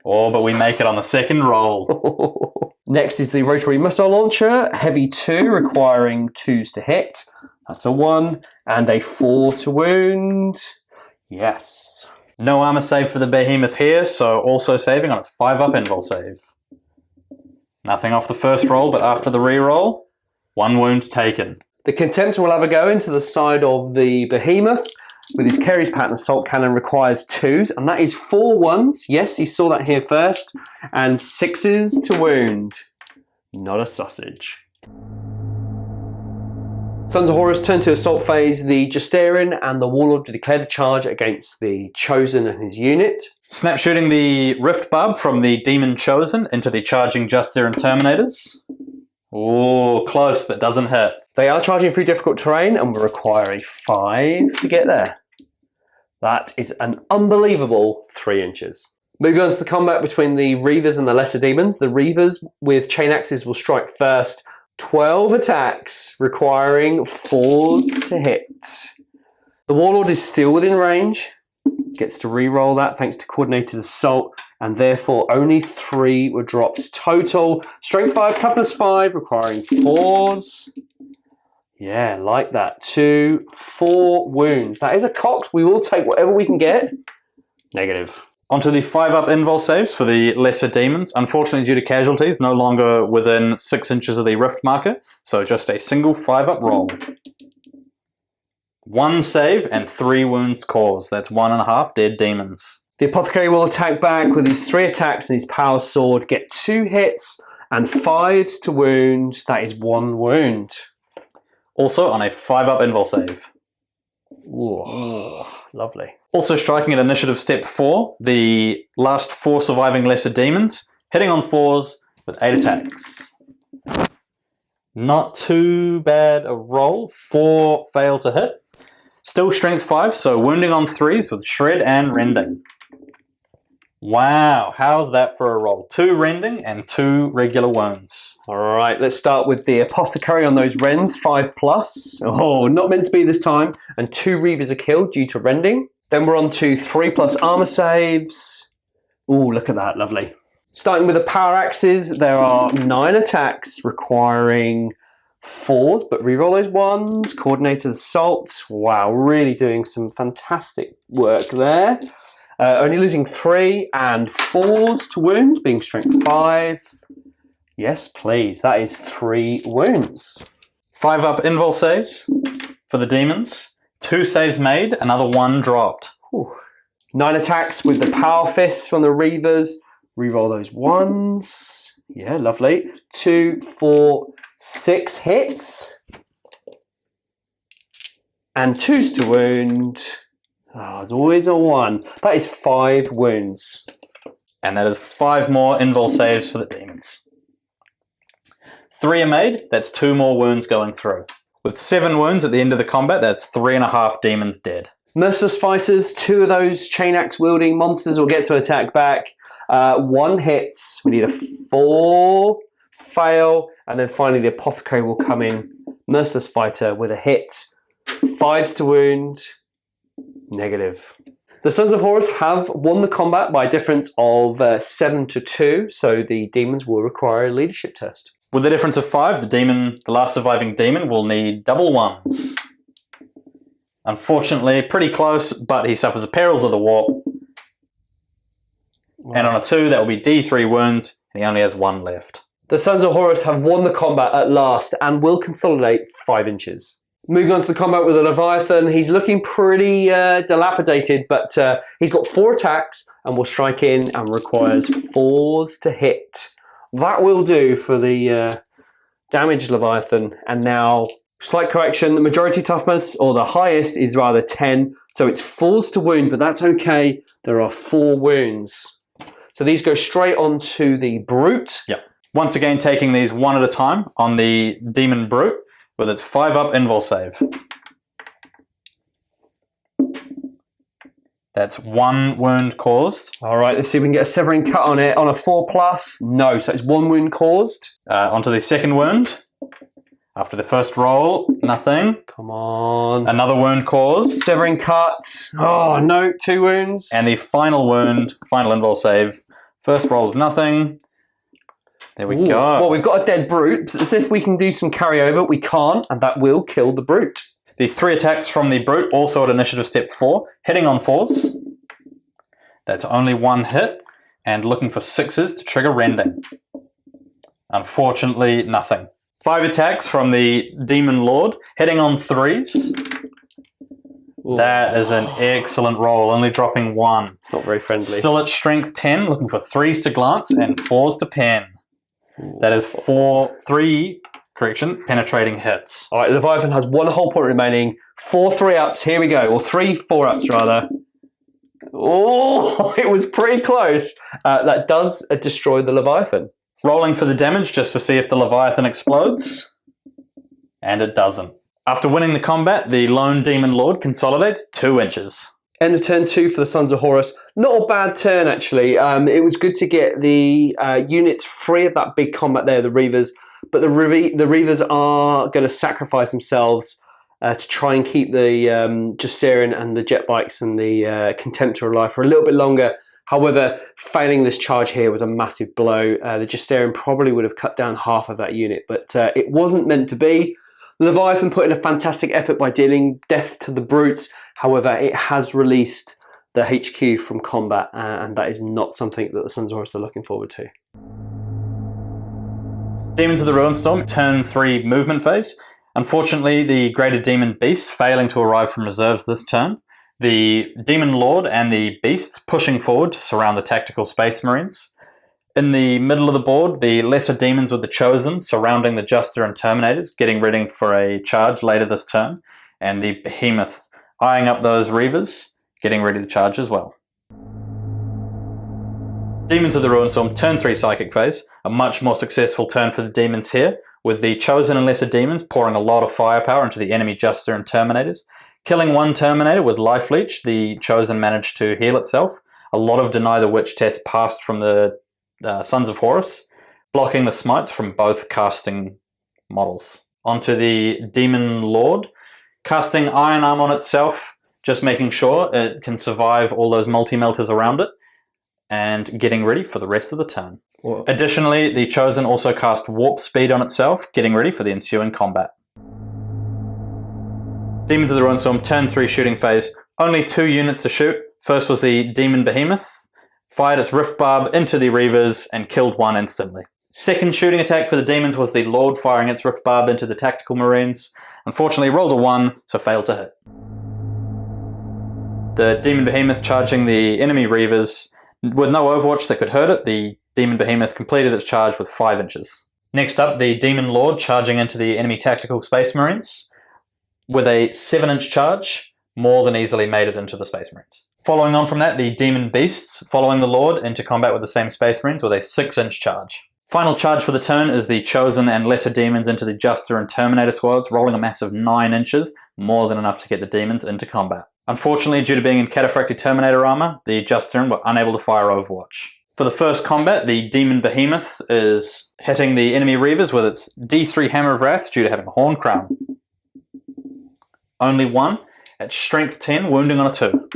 Oh, but we make it on the second roll. Next is the rotary missile launcher, heavy 2, requiring 2s to hit. That's a 1 and a 4 to wound. Yes. No armor save for the behemoth here, so also saving on its 5-up invul save. Nothing off the first roll, but after the reroll, 1 wound taken. The Contemptor will have a go into the side of the behemoth. With his Carey's pattern assault cannon requires 2s, and that is 4 1s. Yes, you saw that here first. And 6s to wound. Not a sausage. Sons of Horus turn to assault phase the Justarian and the Warlord to declare the charge against the Chosen and his unit. Snap shooting the Rift Barb from the Demon Chosen into the charging Justarian Terminators. Oh, close, but doesn't hit. They are charging through difficult terrain and will require a 5 to get there. That is an unbelievable 3 inches. Moving on to the combat between the Reavers and the Lesser Demons. The Reavers with chain axes will strike first. 12 attacks, requiring 4s to hit. The Warlord is still within range. Gets to re-roll that thanks to coordinated assault, and therefore only 3 were dropped total. Strength 5, toughness 5, requiring 4s. Yeah, like that. 2, 4 wounds. That is a cocked. We will take whatever we can get. Negative. Onto the 5-up invul saves for the Lesser Demons. Unfortunately, due to casualties, no longer within 6 inches of the rift marker, so just a single 5-up roll. 1 save and 3 wounds caused. That's 1.5 dead demons. The Apothecary will attack back with his 3 attacks and his power sword, get 2 hits and 5s to wound. That is 1 wound. Also on a 5-up invul save. Ooh, lovely. Also striking at initiative step 4, the last 4 surviving Lesser Demons, hitting on 4s with 8 attacks. Not too bad a roll. 4 fail to hit. Still strength 5, so wounding on 3s with shred and rending. Wow, how's that for a roll? 2 rending and 2 regular wounds. All right, let's start with the Apothecary on those rends, 5+. Oh, not meant to be this time. And 2 Reavers are killed due to rending. Then we're on to 3+ armor saves. Ooh, look at that, lovely. Starting with the power axes, there are 9 attacks requiring 4s, but reroll those 1s. Coordinated assault. Wow, really doing some fantastic work there. Only losing 3 and 4s to wound, being strength 5. Yes, please. That is 3 wounds. 5-up invul saves for the demons. 2 saves made, another 1 dropped. Whew. 9 attacks with the power fists from the Reavers. Reroll those 1s. Yeah, lovely. 2, 4, 6 hits. And 2s to wound. Oh, there's always a 1. That is 5 wounds. And that is 5 more invul saves for the demons. 3 are made, that's 2 more wounds going through. With 7 wounds at the end of the combat, that's 3.5 demons dead. Merciless Fighters, 2 of those chain axe wielding monsters will get to attack back. 1 hits, we need a 4, fail, and then finally the Apothecary will come in. Merciless Fighter with a hit. 5s to wound. Negative. The Sons of Horus have won the combat by a difference of 7-2, so the demons will require a leadership test. With the difference of 5, the last surviving demon will need double 1s. Unfortunately, pretty close, but he suffers the perils of the warp. Wow. And on a 2, that will be D3 wounds, and he only has 1 left. The Sons of Horus have won the combat at last and will consolidate 5 inches. Moving on to the combat with the Leviathan, he's looking pretty dilapidated, but he's got 4 attacks and will strike in and requires 4s to hit. That will do for the damaged Leviathan. And now, slight correction, the majority toughness, or the highest, is rather 10, so it's 4s to wound, but that's okay. There are 4 wounds. So these go straight onto the Brute. Yep. Once again, taking these one at a time on the Demon Brute, with its 5-up invul save. That's 1 wound caused. All right, let's see if we can get a severing cut on it. On a 4+, no, so it's 1 wound caused. Onto the second wound. After the first roll, nothing. Come on. Another wound caused. Severing cut. Oh, no, 2 wounds. And the final wound, final invul save First roll of nothing. There we go. Well, we've got a dead brute. As if we can do some carryover. We can't, and that will kill the brute. The 3 attacks from the brute, also at initiative step 4, hitting on 4s. That's only 1 hit, and looking for 6s to trigger rending. Unfortunately, nothing. 5 attacks from the Demon Lord, hitting on 3s. Ooh. That is an excellent roll, only dropping 1. It's not very friendly. Still at strength 10, looking for 3s to glance and 4s to pen. Ooh. That is 3 penetrating hits. All right, Leviathan has 1 whole point remaining. 4 3-ups. Here we go. Or 3 4-ups, rather. Oh, it was pretty close. That does destroy the Leviathan. Rolling for the damage just to see if the Leviathan explodes. And it doesn't. After winning the combat, the lone Demon Lord consolidates 2 inches. End of turn 2 for the Sons of Horus. Not a bad turn, actually. It was good to get the units free of that big combat there, the Reavers. But the Reavers are going to sacrifice themselves to try and keep the Justarian and the jet bikes and the Contemptor alive for a little bit longer. However, failing this charge here was a massive blow. The Justarian probably would have cut down half of that unit, but it wasn't meant to be. Leviathan put in a fantastic effort by dealing death to the brutes. However, it has released the HQ from combat, and that is not something that the Sons of Horus are looking forward to. Demons of the Ruinstorm, turn 3 movement phase. Unfortunately, the Greater Demon Beasts failing to arrive from reserves this turn. The Demon Lord and the Beasts pushing forward to surround the tactical Space Marines. In the middle of the board, the Lesser Demons with the Chosen surrounding the Juster and Terminators, getting ready for a charge later this turn. And the Behemoth eyeing up those Reavers, getting ready to charge as well. Demons of the Ruinstorm, turn 3 Psychic phase. A much more successful turn for the Demons here, with the Chosen and Lesser Demons pouring a lot of firepower into the enemy Juster and Terminators. Killing 1 Terminator with Life Leech, the Chosen managed to heal itself. A lot of Deny the Witch tests passed from the Sons of Horus, blocking the smites from both casting models. Onto the Demon Lord, casting Iron Arm on itself, just making sure it can survive all those multi-melters around it, and getting ready for the rest of the turn. Whoa. Additionally, the Chosen also cast Warp Speed on itself, getting ready for the ensuing combat. Demons of the Ruinstorm, turn 3 shooting phase. Only 2 units to shoot. First was the Demon Behemoth, fired its Rift Barb into the Reavers and killed 1 instantly. Second shooting attack for the Demons was the Lord firing its Rift Barb into the Tactical Marines. Unfortunately rolled a 1, so failed to hit. The Demon Behemoth charging the enemy Reavers. With no Overwatch that could hurt it, the Demon Behemoth completed its charge with 5 inches. Next up, the Demon Lord charging into the enemy Tactical Space Marines. With a 7-inch charge, more than easily made it into the Space Marines. Following on from that, the Demon Beasts following the Lord into combat with the same Space Marines with a 6-inch charge. Final charge for the turn is the Chosen and Lesser Demons into the Juster and Terminator squads, rolling a massive 9 inches, more than enough to get the Demons into combat. Unfortunately, due to being in Cataphractic Terminator armor, the Justeran were unable to fire Overwatch. For the first combat, the Demon Behemoth is hitting the enemy Reavers with its D3 Hammer of Wrath due to having a Horn Crown. Only 1, at strength 10, wounding on a 2.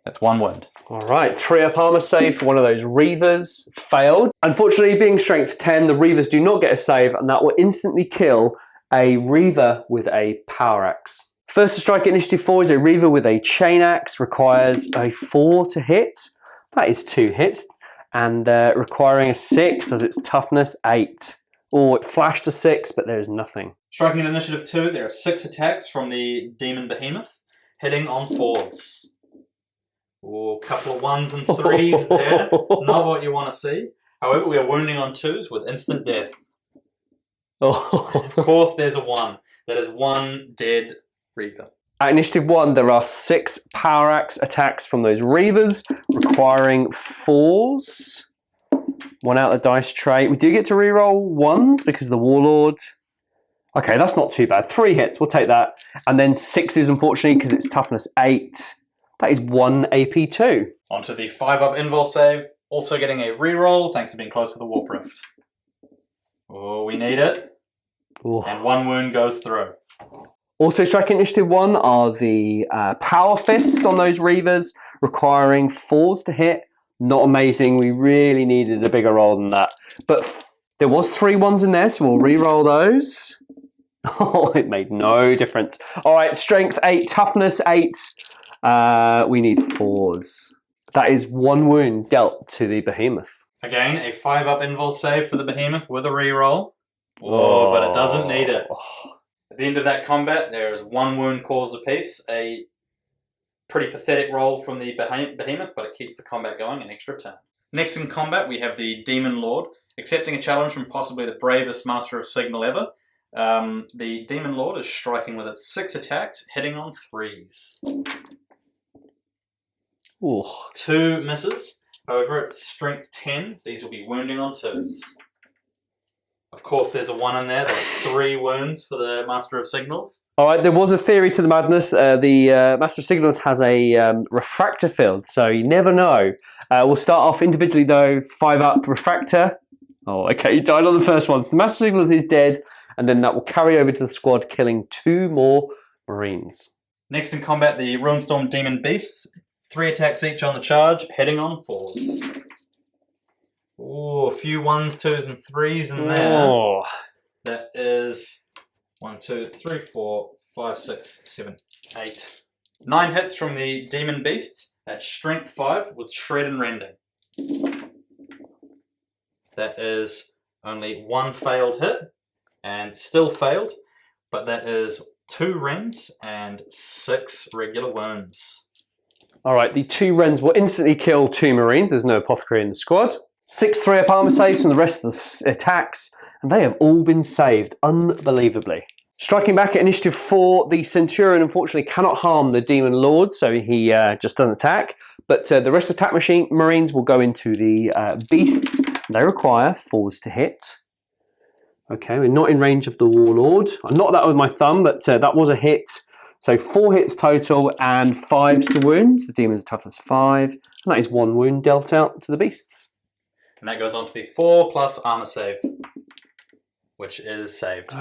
That's 1 wound. Alright, 3-up armor save for one of those Reavers. Failed. Unfortunately, being strength 10, the Reavers do not get a save, and that will instantly kill a Reaver with a Power Axe. First to strike at initiative 4 is a Reaver with a Chain Axe, requires a 4 to hit. That is 2 hits, and requiring a 6 as its toughness 8. Oh, it flashed a 6, but there's nothing. Striking at initiative 2, there are 6 attacks from the Demon Behemoth, hitting on 4s. Oh, a couple of 1s and 3s there. Not what you want to see. However, we are wounding on 2s with instant death. Oh. Of course, there's a 1. That is 1 dead Reaver. At initiative 1, there are 6 Power Axe attacks from those Reavers, requiring 4s. 1 out of the dice tray. We do get to reroll 1s because of the Warlord. Okay, that's not too bad. 3 hits, we'll take that. And then 6s, unfortunately, because it's toughness 8. That is 1 AP 2. Onto the 5-up invul save. Also getting a reroll, thanks to being close to the Warp Rift. Oh, we need it. Oof. And 1 wound goes through. Also striking initiative 1 are the Power Fists on those Reavers, requiring 4s to hit, Not amazing. We really needed a bigger roll than that. But there was 3 1s in there, so we'll re-roll those. Oh, it made no difference. All right, strength 8, toughness 8. We need 4s. That is 1 wound dealt to the behemoth. Again, a 5-up invul save for the behemoth with a reroll. Whoa, but it doesn't need it. At the end of that combat, there is 1 wound caused apiece. A pretty pathetic roll from the behemoth, but it keeps the combat going an extra turn. Next in combat, we have the Demon Lord, accepting a challenge from possibly the bravest Master of Signal ever. The Demon Lord is striking with its 6 attacks, hitting on 3s. Ooh. 2 misses. However, at strength 10, these will be wounding on 2s. Of course, there's a 1 in there. That's 3 wounds for the Master of Signals. All right, there was a theory to the madness. The Master of Signals has a refractor field, so you never know. We'll start off individually, though. 5-up refractor. Oh, okay, you died on the first one. So the Master of Signals is dead, and then that will carry over to the squad, killing 2 more Marines. Next in combat, the Ruinstorm Demon Beasts. 3 attacks each on the charge, hitting on 4s. Oh, a few 1s, 2s, and 3s in there. Oh. That is 1, 2, 3, 4, 5, 6, 7, 8. 9 hits from the Demon Beasts at strength 5 with shred and rending. That is only 1 failed hit, and still failed, but that is 2 rends and 6 regular wounds. All right, the 2 rends will instantly kill 2 Marines. There's no apothecary in the squad. 6 3-up armor saves from the rest of the attacks, and they have all been saved, unbelievably. Striking back at initiative 4, the Centurion unfortunately cannot harm the Demon Lord, so he just doesn't attack. But the rest of the attack Marines will go into the Beasts. They require 4s to hit. Okay, we're not in range of the Warlord. I knocked that with my thumb, but that was a hit. So 4 hits total and 5s to wound. The Demon's toughness 5. And that is 1 wound dealt out to the Beasts. And that goes on to the 4 plus armor save, which is saved.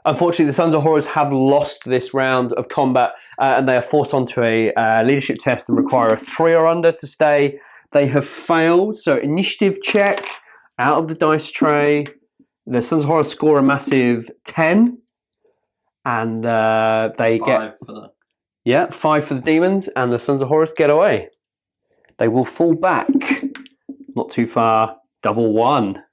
Unfortunately, the Sons of Horus have lost this round of combat, and they are forced onto a leadership test and require a 3 or under to stay. They have failed, so initiative check out of the dice tray. The Sons of Horus score a massive 10, and they get 5 for the Demons, and the Sons of Horus get away. They will fall back. Not too far, double 1.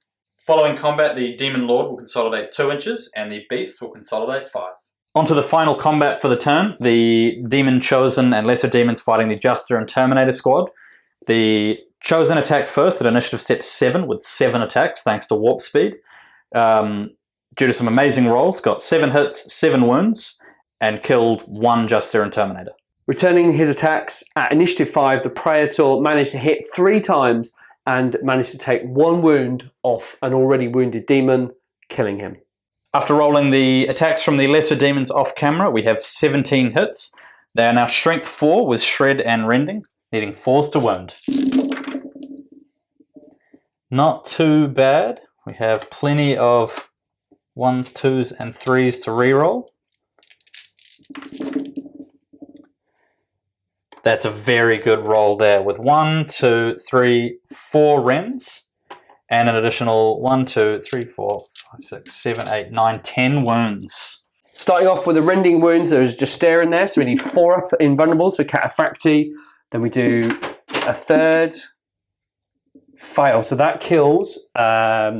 Following combat, the Demon Lord will consolidate 2 inches, and the Beast will consolidate 5. On to the final combat for the turn, the Demon Chosen and Lesser Demons fighting the Juster and Terminator squad. The Chosen attacked first at initiative step 7 with 7 attacks, thanks to warp speed. Due to some amazing rolls, got 7 hits, 7 wounds, and killed 1 Juster and Terminator. Returning his attacks at initiative 5, the Praetor managed to hit 3 times and managed to take 1 wound off an already wounded demon, killing him. After rolling the attacks from the lesser demons off camera, we have 17 hits. They are now strength 4 with shred and rending, needing 4s to wound. Not too bad. We have plenty of 1s, 2s, and 3s to reroll. That's a very good roll there with 1, 2, 3, 4 rends and an additional 1, 2, 3, 4, 5, 6, 7, 8, 9, 10 wounds. Starting off with the rending wounds, there's Juster in there, so we need 4 up invulnerables for Cataphracti. Then we do a 3rd fail, so that kills a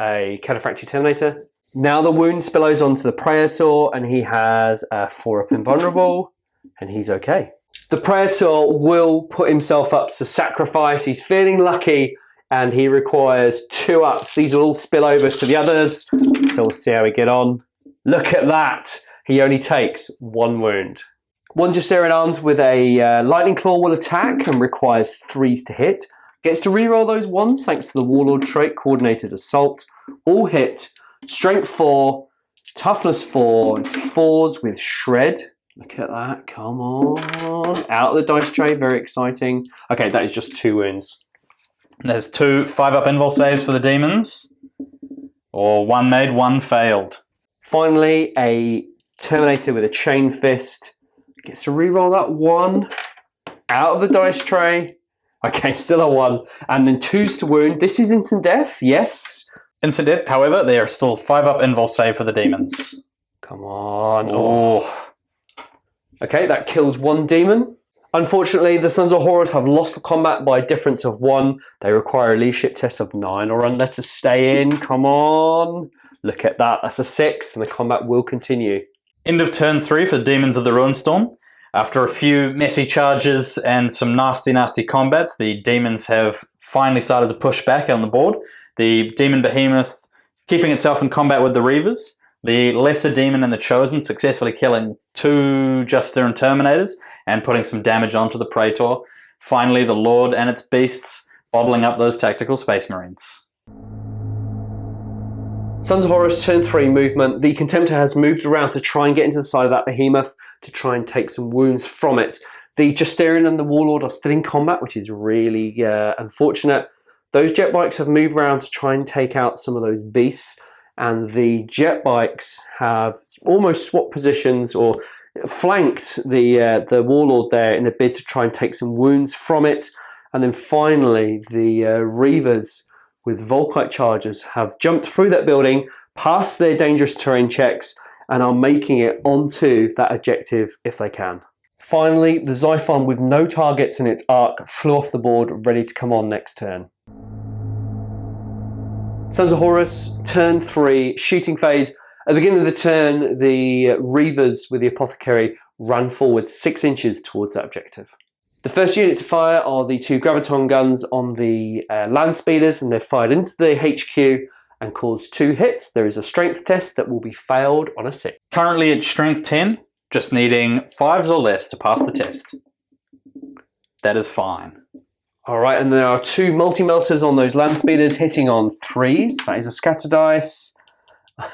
Cataphracti Terminator. Now the wound spills onto the Praetor, and he has a 4-up invulnerable, and he's okay. The Praetor will put himself up to sacrifice. He's feeling lucky, and he requires 2 ups. These will all spill over to the others, so we'll see how we get on. Look at that. He only takes 1 wound. One Juster armed with a Lightning Claw will attack and requires 3s to hit. Gets to reroll those 1s thanks to the Warlord trait, Coordinated Assault. All hit, strength 4, toughness 4, and 4s with shred. Look at that, come on. Out of the dice tray, very exciting. Okay, that is just 2 wounds. There's 2 5-up invul saves for the demons. Or 1 made, 1 failed. Finally, a Terminator with a Chain Fist. Gets to reroll that 1. Out of the dice tray. Okay, still a 1. And then 2s to wound. This is instant death, yes. Instant death, however, they are still 5-up invul save for the demons. Come on. Oh. Okay, that kills 1 demon. Unfortunately, the Sons of Horus have lost the combat by a difference of 1. They require a leadership test of 9 or under to stay in. Come on. Look at that. That's a 6, and the combat will continue. End of turn 3 for the Demons of the Ruinstorm. After a few messy charges and some nasty combats, the demons have finally started to push back on the board. The Demon Behemoth keeping itself in combat with the Reavers. The Lesser Demon and the Chosen successfully killing 2 Juster and Terminators and putting some damage onto the Praetor. Finally, the Lord and its beasts bottling up those tactical Space Marines. Sons of Horus, turn 3 movement. The Contemptor has moved around to try and get into the side of that Behemoth to try and take some wounds from it. The Justerian and the Warlord are still in combat, which is really unfortunate. Those jet bikes have moved around to try and take out some of those beasts, and the jet bikes have almost swapped positions or flanked the Warlord there in a bid to try and take some wounds from it. And then finally, the Reavers with Volkite chargers have jumped through that building, past their dangerous terrain checks, and are making it onto that objective if they can. Finally, the Xiphon with no targets in its arc flew off the board, ready to come on next turn. Sons of Horus, turn 3, shooting phase. At the beginning of the turn, the Reavers with the Apothecary ran forward 6 inches towards that objective. The first unit to fire are the 2 Graviton guns on the land speeders, and they're fired into the HQ and cause 2 hits. There is a strength test that will be failed on a 6. Currently at strength 10, just needing 5s or less to pass the test. That is fine. All right, and there are 2 multi-melters on those land speeders hitting on 3s. That is a scatter dice.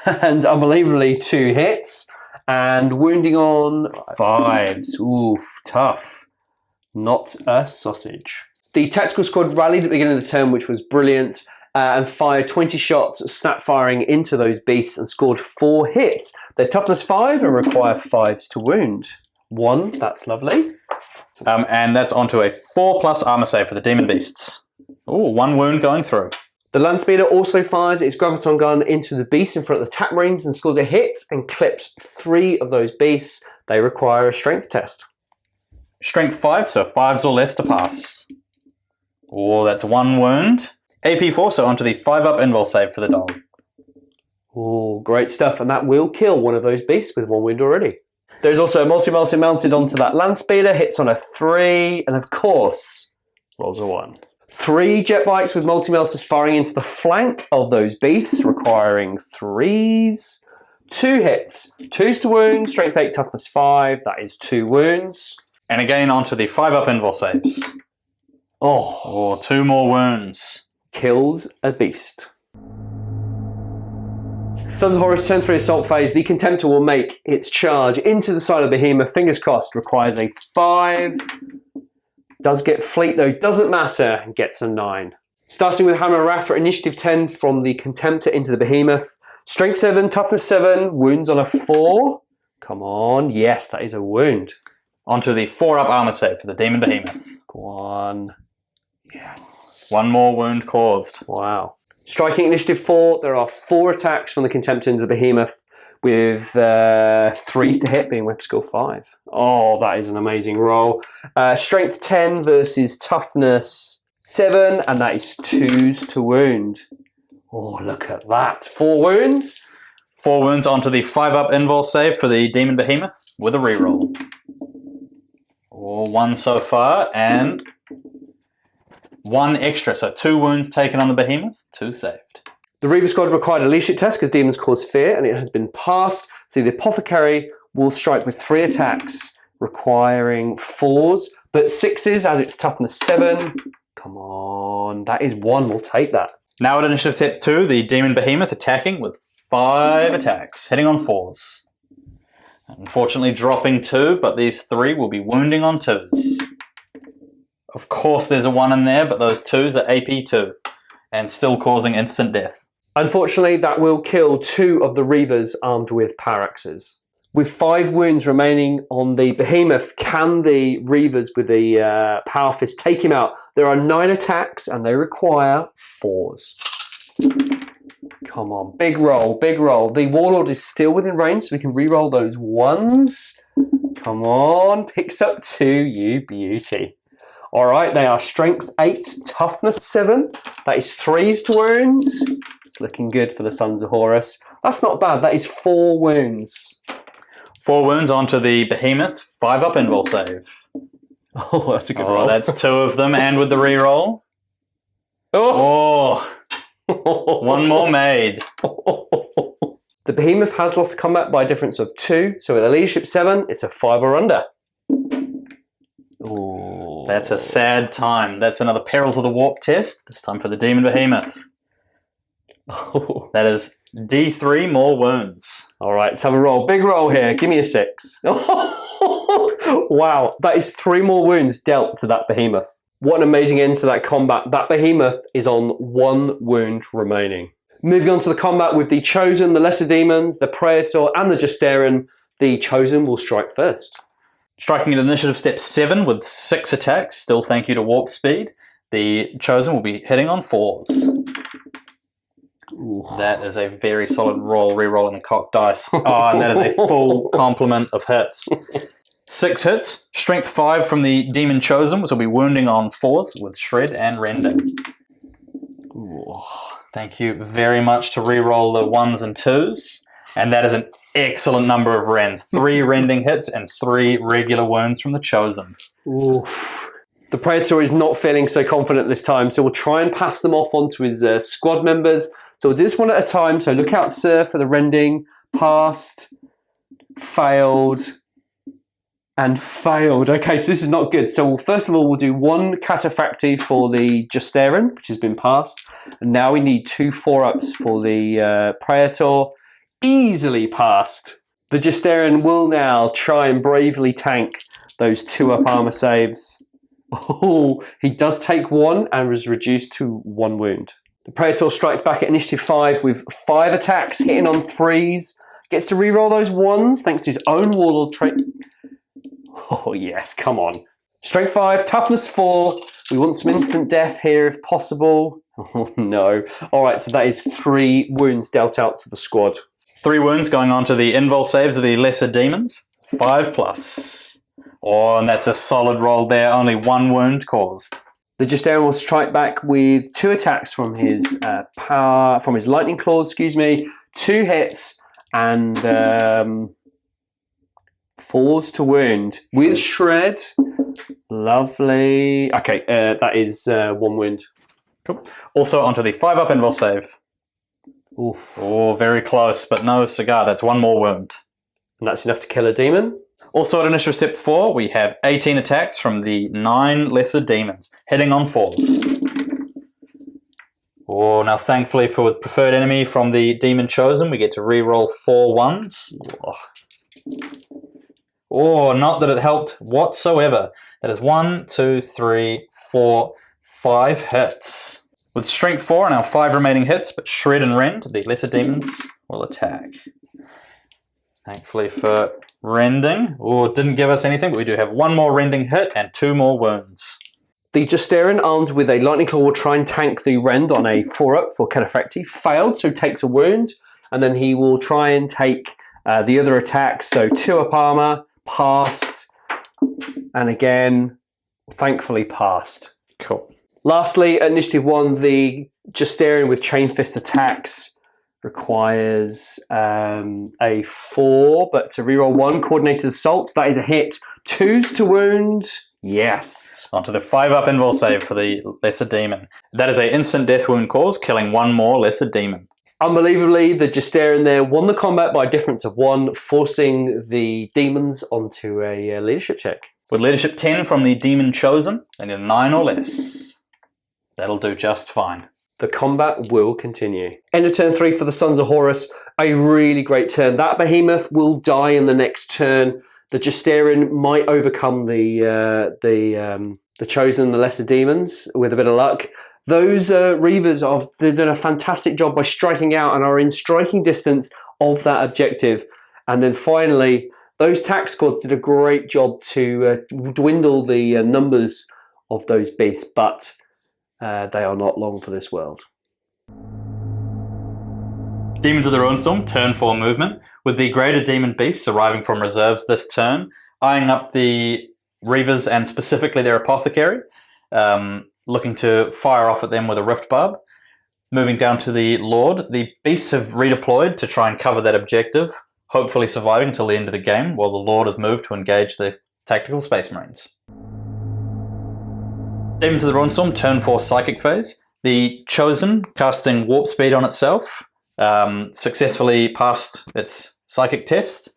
And unbelievably 2 hits. And wounding on 5s. Oof, tough. Not a sausage. The tactical squad rallied at the beginning of the turn, which was brilliant, and fired 20 shots, snap firing into those beasts, and scored 4 hits. They're toughness 5 and require 5s to wound. 1, that's lovely. And that's onto a 4+ armor save for the demon beasts. Ooh, 1 wound going through. The land speeder also fires its Graviton gun into the beast in front of the Tap Marines and scores a hit and clips 3 of those beasts. They require a strength test. Strength 5, so 5s or less to pass. Oh, that's 1 wound. AP 4, so onto the 5-up invul save for the dog. Oh, great stuff. And that will kill one of those beasts with 1 wound already. There's also a multi-melter mounted onto that land speeder, hits on a 3, and of course, rolls a 1. 3 jet bikes with multi-melters firing into the flank of those beasts, requiring 3s. 2 hits, 2s to wound, strength 8, toughness 5, that is 2 wounds. And again onto the 5-up invul saves. Oh, 2 more wounds. Kills a beast. Sons of Horus, turn 3 assault phase. The Contemptor will make its charge into the side of the Behemoth. Fingers crossed, requires a 5. Does get fleet though, doesn't matter, and gets a 9. Starting with Hammer Wrath for initiative 10 from the Contemptor into the Behemoth. Strength 7, toughness 7, wounds on a 4. Come on, yes, that is a wound. Onto the 4-up armor save for the Demon Behemoth. Go on. Yes. 1 more wound caused. Wow. Striking initiative 4, there are 4 attacks from the Contemptor into the Behemoth with 3s to hit, being whip skill 5. Oh, that is an amazing roll. Strength 10 versus toughness 7, and that is 2s to wound. Oh, look at that. 4 wounds. 4 wounds onto the 5-up invul save for the Demon Behemoth with a reroll. 1 so far, and 1 extra, so 2 wounds taken on the Behemoth, 2 saved. The Reaver squad required a leadership test because demons cause fear, and it has been passed. So the Apothecary will strike with 3 attacks, requiring 4s, but 6s as its toughness 7. Come on, that is 1, we'll take that. Now at initiative step 2, the Demon Behemoth attacking with 5 attacks, hitting on 4s. Unfortunately dropping 2, but these 3 will be wounding on 2s. Of course there's a 1 in there, but those 2s are AP 2, and still causing instant death. Unfortunately, that will kill 2 of the Reavers armed with power axes. With 5 wounds remaining on the behemoth, can the Reavers with the Power Fist take him out? There are 9 attacks and they require 4s. Come on, big roll, big roll. The Warlord is still within range, so we can re-roll those 1s. Come on, picks up 2, you beauty. All right, they are Strength 8, Toughness 7. That is 3s to wounds. It's looking good for the Sons of Horus. That's not bad, that is 4 wounds. 4 wounds onto the behemoths, 5 up invul save. Oh, that's a good roll. That's 2 of them, and with the re-roll. Oh. 1 more made. The behemoth has lost the combat by a difference of 2, so with a leadership 7, it's a 5 or under. Ooh. That's a sad time. That's another Perils of the Warp test, this time for the Demon Behemoth. Oh. That is D3 more wounds. All right, let's have a roll. Big roll here. Give me a 6. Wow, that is 3 more wounds dealt to that behemoth. What an amazing end to that combat. That behemoth is on 1 wound remaining. Moving on to the combat with the Chosen, the Lesser Demons, the Praetor, and the Justaerin. The Chosen will strike first. Striking at initiative step 7 with 6 attacks. Still thank you to Warp Speed. The Chosen will be hitting on 4s. Ooh. That is a very solid roll, re-rolling the cocked dice. Oh, and that is a full complement of hits. 6 hits, strength 5 from the Demon Chosen, which will be wounding on 4s with Shred and Rending. Ooh. Thank you very much to re-roll the 1s and 2s. And that is an excellent number of rends. 3 rending hits and 3 regular wounds from the Chosen. Oof. The Praetor is not feeling so confident this time, so we'll try and pass them off onto his squad members. So we'll do this one at a time. So look out, sir, for the rending. Passed, failed, and failed. Okay, so this is not good. So first of all, we'll do 1 Cataphractii for the Justaerin, which has been passed. And now we need 2 4-ups for the Praetor. Easily passed. The Justaerin will now try and bravely tank those 2-up armor saves. Oh, he does take 1 and is reduced to 1 wound. The Praetor strikes back at initiative 5 with 5 attacks, hitting on 3s. Gets to re-roll those 1s thanks to his own Warlord trait. Oh yes, come on. Strength 5, Toughness 4. We want some instant death here if possible. Oh no. Alright, so that is 3 wounds dealt out to the squad. 3 wounds going on to the invul saves of the Lesser Demons. 5+. Oh, and that's a solid roll there. Only 1 wound caused. The Justaerin will strike back with 2 attacks from his lightning claws, 2 hits and 4s to wound with Shred. Lovely. Okay, that is 1 wound. Cool. Also onto the 5-up invul save. Oof. Oh, very close, but no cigar. That's 1 more wound. And that's enough to kill a demon. Also at initiative step 4, we have 18 attacks from the 9 Lesser Demons, hitting on 4s. Oh, now thankfully for the preferred enemy from the Demon Chosen, we get to re-roll 4 1s. Oh, not that it helped whatsoever. That is 1, 2, 3, 4, 5 hits. With strength 4 and our 5 remaining hits, but Shred and Rend, the Lesser Demons will attack. Thankfully for Rending. Oh, it didn't give us anything, but we do have 1 more Rending hit and 2 more wounds. The Justaerin, armed with a Lightning Claw, will try and tank the Rend on a 4-up for Cataphractii. Failed, so takes a wound. And then he will try and take the other attacks. So 2-up armor, passed, and again, thankfully passed. Cool. Lastly, at initiative 1, the Justaerin with Chain Fist attacks requires a 4, but to reroll 1, Coordinated Assault, that is a hit. 2s to wound, yes. Onto the 5-up invul save for the Lesser Demon. That is an instant death wound cause, killing 1 more Lesser Demon. Unbelievably, the Justaerin there won the combat by a difference of 1, forcing the demons onto a leadership check. With leadership 10 from the Demon Chosen, they need a 9 or less. That'll do just fine. The combat will continue. End of turn 3 for the Sons of Horus. A really great turn. That behemoth will die in the next turn. The Justaerin might overcome the Chosen, the Lesser Demons, with a bit of luck. Those Reavers have done a fantastic job by striking out and are in striking distance of that objective. And then finally, those tack squads did a great job to dwindle the numbers of those beasts, but they are not long for this world. Demons of the Ruinstorm, turn 4 movement, with the greater demon beasts arriving from reserves this turn, eyeing up the Reavers and specifically their Apothecary, looking to fire off at them with a Rift Barb. Moving down to the Lord, the beasts have redeployed to try and cover that objective, hopefully surviving until the end of the game, while the Lord has moved to engage the Tactical Space Marines. Demons of the Ruinstorm, turn 4 Psychic phase. The Chosen, casting Warp Speed on itself, successfully passed its Psychic test.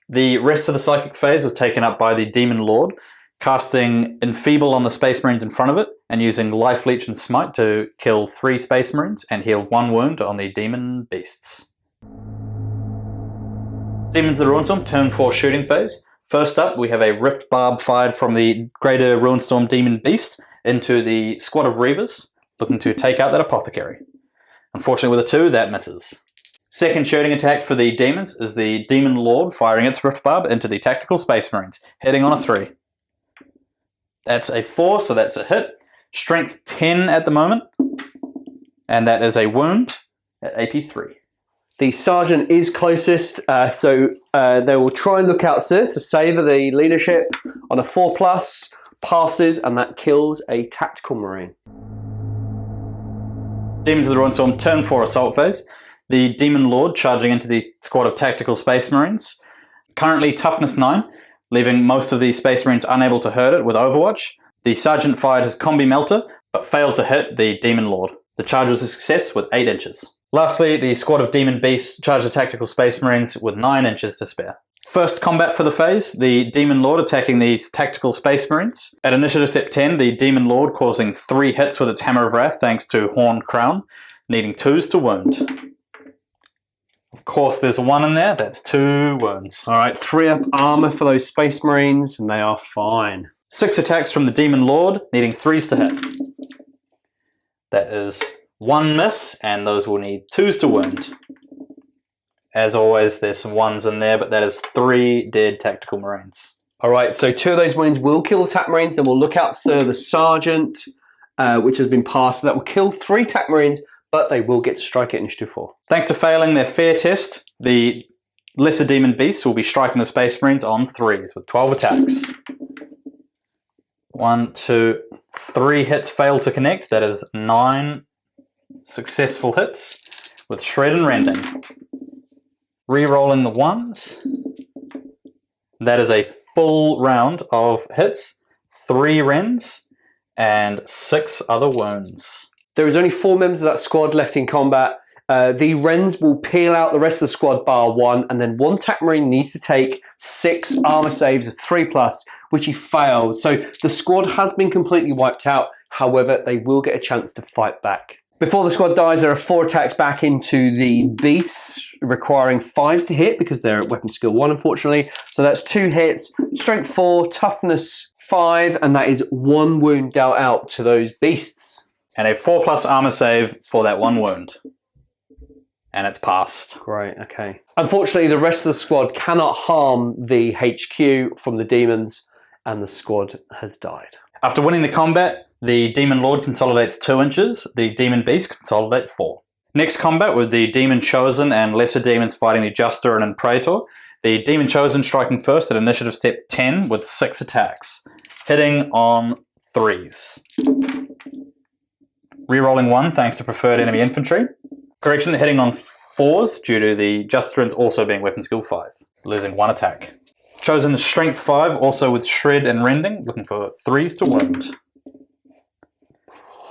The rest of the Psychic phase was taken up by the Demon Lord, casting Enfeeble on the Space Marines in front of it, and using Life Leech and Smite to kill 3 Space Marines and heal 1 wound on the Demon Beasts. Demons of the Ruinstorm, turn 4 shooting phase. First up, we have a Rift Barb fired from the Greater Ruinstorm Demon Beast into the squad of Reavers, looking to take out that Apothecary. Unfortunately with a 2, that misses. Second shooting attack for the Demons is the Demon Lord firing its Rift Barb into the Tactical Space Marines, hitting on a 3. That's a 4, so that's a hit. Strength 10 at the moment, and that is a wound at AP 3. The Sergeant is closest, so they will try and look out, sir, to savour the leadership on a 4+, passes, and that kills a Tactical Marine. Demons of the Ruinstorm, turn 4 assault phase. The Demon Lord charging into the squad of Tactical Space Marines. Currently toughness 9, leaving most of the Space Marines unable to hurt it with Overwatch. The Sergeant fired his Combi Melter, but failed to hit the Demon Lord. The charge was a success with 8 inches. Lastly, the squad of Demon Beasts charged the Tactical Space Marines with 9 inches to spare. First combat for the phase, the Demon Lord attacking these Tactical Space Marines. At Initiative Step 10, the Demon Lord causing 3 hits with its Hammer of Wrath thanks to Horned Crown, needing 2s to wound. Of course, there's 1 in there, that's 2 wounds. Alright, 3 up armour for those Space Marines, and they are fine. 6 attacks from the Demon Lord, needing 3s to hit. That is 1 miss, and those will need 2s to wound. As always, there's some 1s in there, but that is 3 dead Tactical Marines. Alright, so 2 of those Marines will kill the TAC Marines, then we'll look out, sir, the Sergeant, which has been passed. So that will kill 3 TAC Marines, but they will get to strike at Initiative 4. Thanks to failing their fair test, the Lesser Demon Beasts will be striking the Space Marines on 3s with 12 attacks. 1, 2, 3 hits fail to connect. That is 9 successful hits with Shred and Rending. Re-rolling the 1s. That is a full round of hits, 3 rends, and 6 other wounds. There is only 4 members of that squad left in combat. The Wrens will peel out the rest of the squad bar 1, and then 1 TAC Marine needs to take 6 armor saves of 3+, which he failed. So the squad has been completely wiped out. However, they will get a chance to fight back. Before the squad dies, there are 4 attacks back into the beasts, requiring 5s to hit because they're at weapon skill 1, unfortunately. So that's 2 hits, strength 4, toughness 5, and that is 1 wound dealt out to those beasts. And a 4+ armor save for that 1 wound. And it's passed. Great, okay. Unfortunately, the rest of the squad cannot harm the HQ from the demons, and the squad has died. After winning the combat, the Demon Lord consolidates 2 inches, the Demon Beast consolidate 4. Next combat with the Demon Chosen and Lesser Demons fighting the Juster and Praetor. The Demon Chosen striking first at Initiative Step 10 with 6 attacks, hitting on 3s. Rerolling 1 thanks to preferred enemy infantry. Correction, hitting on 4s due to the Justerans also being weapon skill 5, losing 1 attack. Chosen strength 5, also with Shred and Rending, looking for 3s to wound.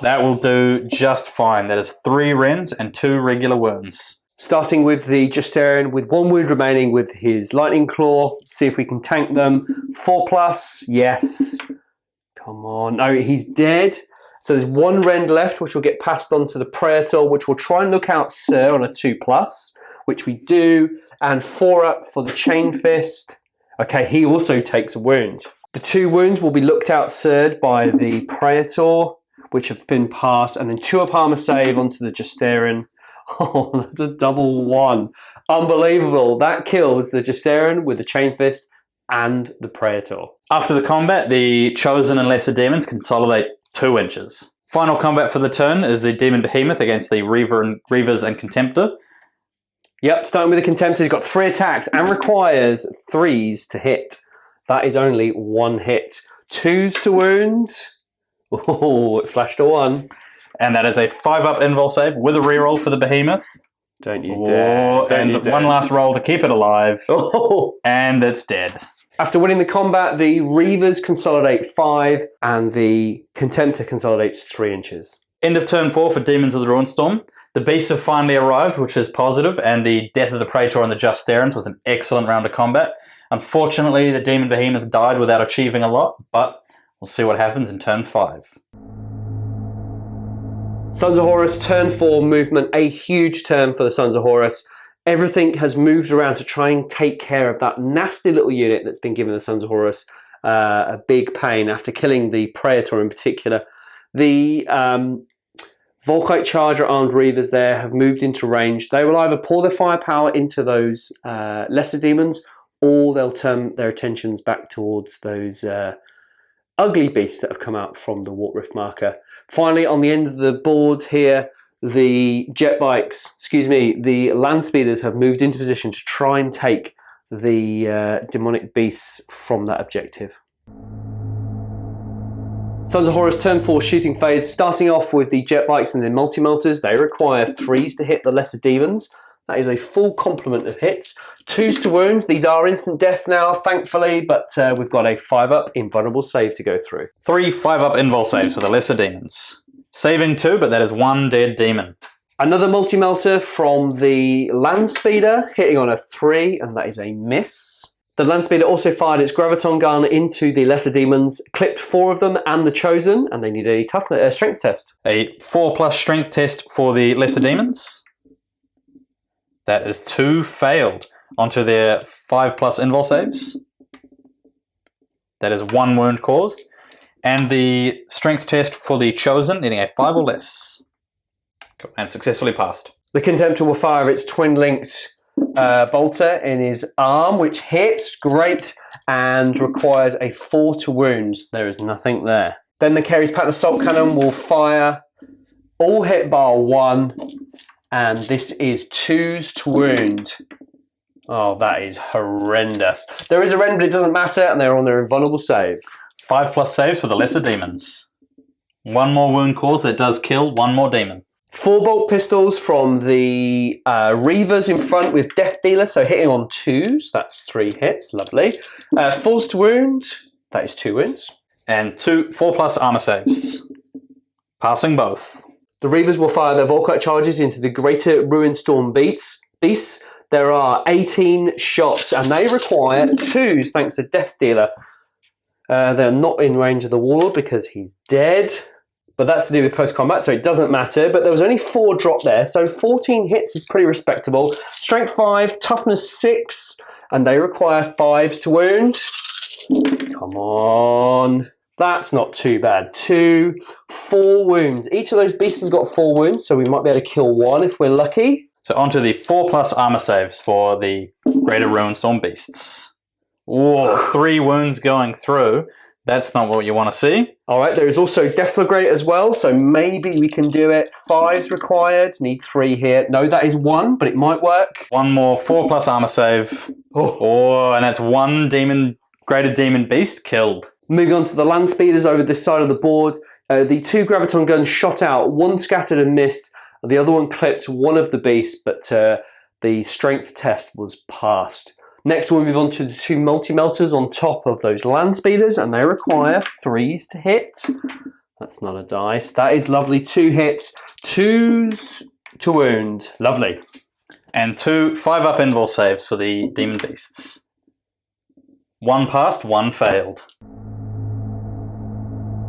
That will do just fine. That is 3 rends and 2 regular wounds. Starting with the Justerian with 1 wound remaining with his Lightning Claw. See if we can tank them. 4+, yes. Come on. No, he's dead. So there's 1 rend left, which will get passed on to the Praetor, which will try and look out Sir on a 2+, which we do. And 4 up for the Chain Fist. Okay, he also takes a wound. The 2 wounds will be looked out Sir by the Praetor, which have been passed, and then 2 up armor save onto the Justerian. Oh, that's a double 1. Unbelievable. That kills the Justeran with the Chain Fist and the Praetor. After the combat, the Chosen and Lesser Demons consolidate 2 inches. Final combat for the turn is the Demon Behemoth against the Reavers and Contemptor. Yep, starting with the Contemptor, he's got 3 attacks and requires 3s to hit. That is only 1 hit. 2s to wound. Oh, it flashed a 1. And that is a 5-up invul save with a reroll for the Behemoth. Don't you dare. One last roll to keep it alive. Oh. And it's dead. After winning the combat, the Reavers consolidate 5 and the Contemptor consolidates 3 inches. End of turn 4 for Demons of the Ruinstorm. The beasts have finally arrived, which is positive, and the death of the Praetor and the Justerans was an excellent round of combat. Unfortunately, the Demon Behemoth died without achieving a lot, but we'll see what happens in turn 5. Sons of Horus, turn 4 movement, a huge turn for the Sons of Horus. Everything has moved around to try and take care of that nasty little unit that's been given the Sons of Horus a big pain after killing the Praetor in particular. The Volkite Charger armed Reavers there have moved into range. They will either pour their firepower into those lesser demons, or they'll turn their attentions back towards those ugly beasts that have come out from the Warp Rift marker. Finally, on the end of the board here, the the land speeders have moved into position to try and take the demonic beasts from that objective. Sons of Horus turn 4 shooting phase, starting off with the jet bikes and the multi-melters. They require 3s to hit the lesser demons. That is a full complement of hits. 2s to wound. These are instant death now, thankfully, but we've got a 5-up invulnerable save to go through. 3 5-up invul saves for the lesser demons. Saving 2, but that is 1 dead demon. Another multi-melter from the land speeder, hitting on a 3, and that is a miss. The land speeder also fired its graviton gun into the lesser demons, clipped 4 of them and the chosen, and they need a strength test. A 4+ strength test for the lesser demons. That is 2 failed onto their 5+ invul saves. That is 1 wound caused. And the strength test for the chosen, needing a 5 or less. And successfully passed. The Contemptor will fire its twin-linked bolter in his arm, which hits, great, and requires a 4 to wound. There is nothing there. Then the Carey's Pattern Assault Cannon will fire, all hit bar 1, and this is 2s to wound. Oh, that is horrendous. There is a rend, but it doesn't matter, and they're on their invulnerable save. 5+ saves for the lesser demons. 1 more wound caused that does kill 1 more demon. 4 bolt pistols from the Reavers in front with Death Dealer, so hitting on 2s, that's 3 hits, lovely. 4s to wound, that is 2 wounds. And 4+ armor saves. Passing both. The Reavers will fire their Volkite charges into the greater Ruinstorm beasts. There are 18 shots, and they require 2s thanks to Death Dealer. They're not in range of the Warlord because he's dead. But that's to do with close combat, so it doesn't matter. But there was only 4 drop there, so 14 hits is pretty respectable. Strength 5, toughness 6, and they require 5s to wound. Come on. That's not too bad. 2, 4 wounds. Each of those beasts has got 4 wounds, so we might be able to kill 1 if we're lucky. So onto the 4+ armor saves for the greater Ruinstorm beasts. Whoa, 3 wounds going through. That's not what you want to see. All right, there is also Deflagrate as well, so maybe we can do it. 5's required, need 3 here. No, that is 1, but it might work. 1 more 4+ armor save. Oh, and that's 1 greater demon beast killed. Moving on to the land speeders over this side of the board. The 2 graviton guns shot out, 1 scattered and missed, the other one clipped one of the beasts, but the strength test was passed. Next, we'll move on to the 2 multi-melters on top of those land speeders, and they require 3s to hit. That's not a dice. That is lovely. 2 hits, 2s to wound. Lovely. And 2 5-up invul saves for the demon beasts. 1 passed, 1 failed.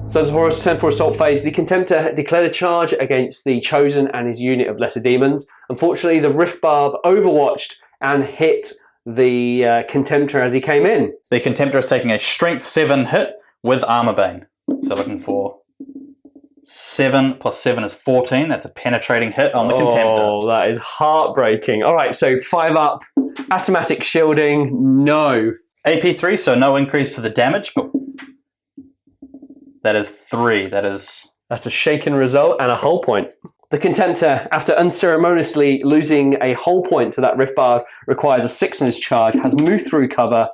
Sons of Horus turn for assault phase. The Contemptor declared a charge against the Chosen and his unit of lesser demons. Unfortunately, the Rift Barb overwatched and hit the Contemptor as he came in. The Contemptor is taking a strength 7 hit with armor bane. So looking for 7 plus 7 is 14. That's a penetrating hit on the Contemptor. Oh, that is heartbreaking. All right, so 5 up. Automatic shielding, no. AP3, so no increase to the damage, but that is 3. That's a shaken result and a hull point. The Contemptor, after unceremoniously losing a hull point to that Rift Bard, requires a 6 in his charge, has moved through cover,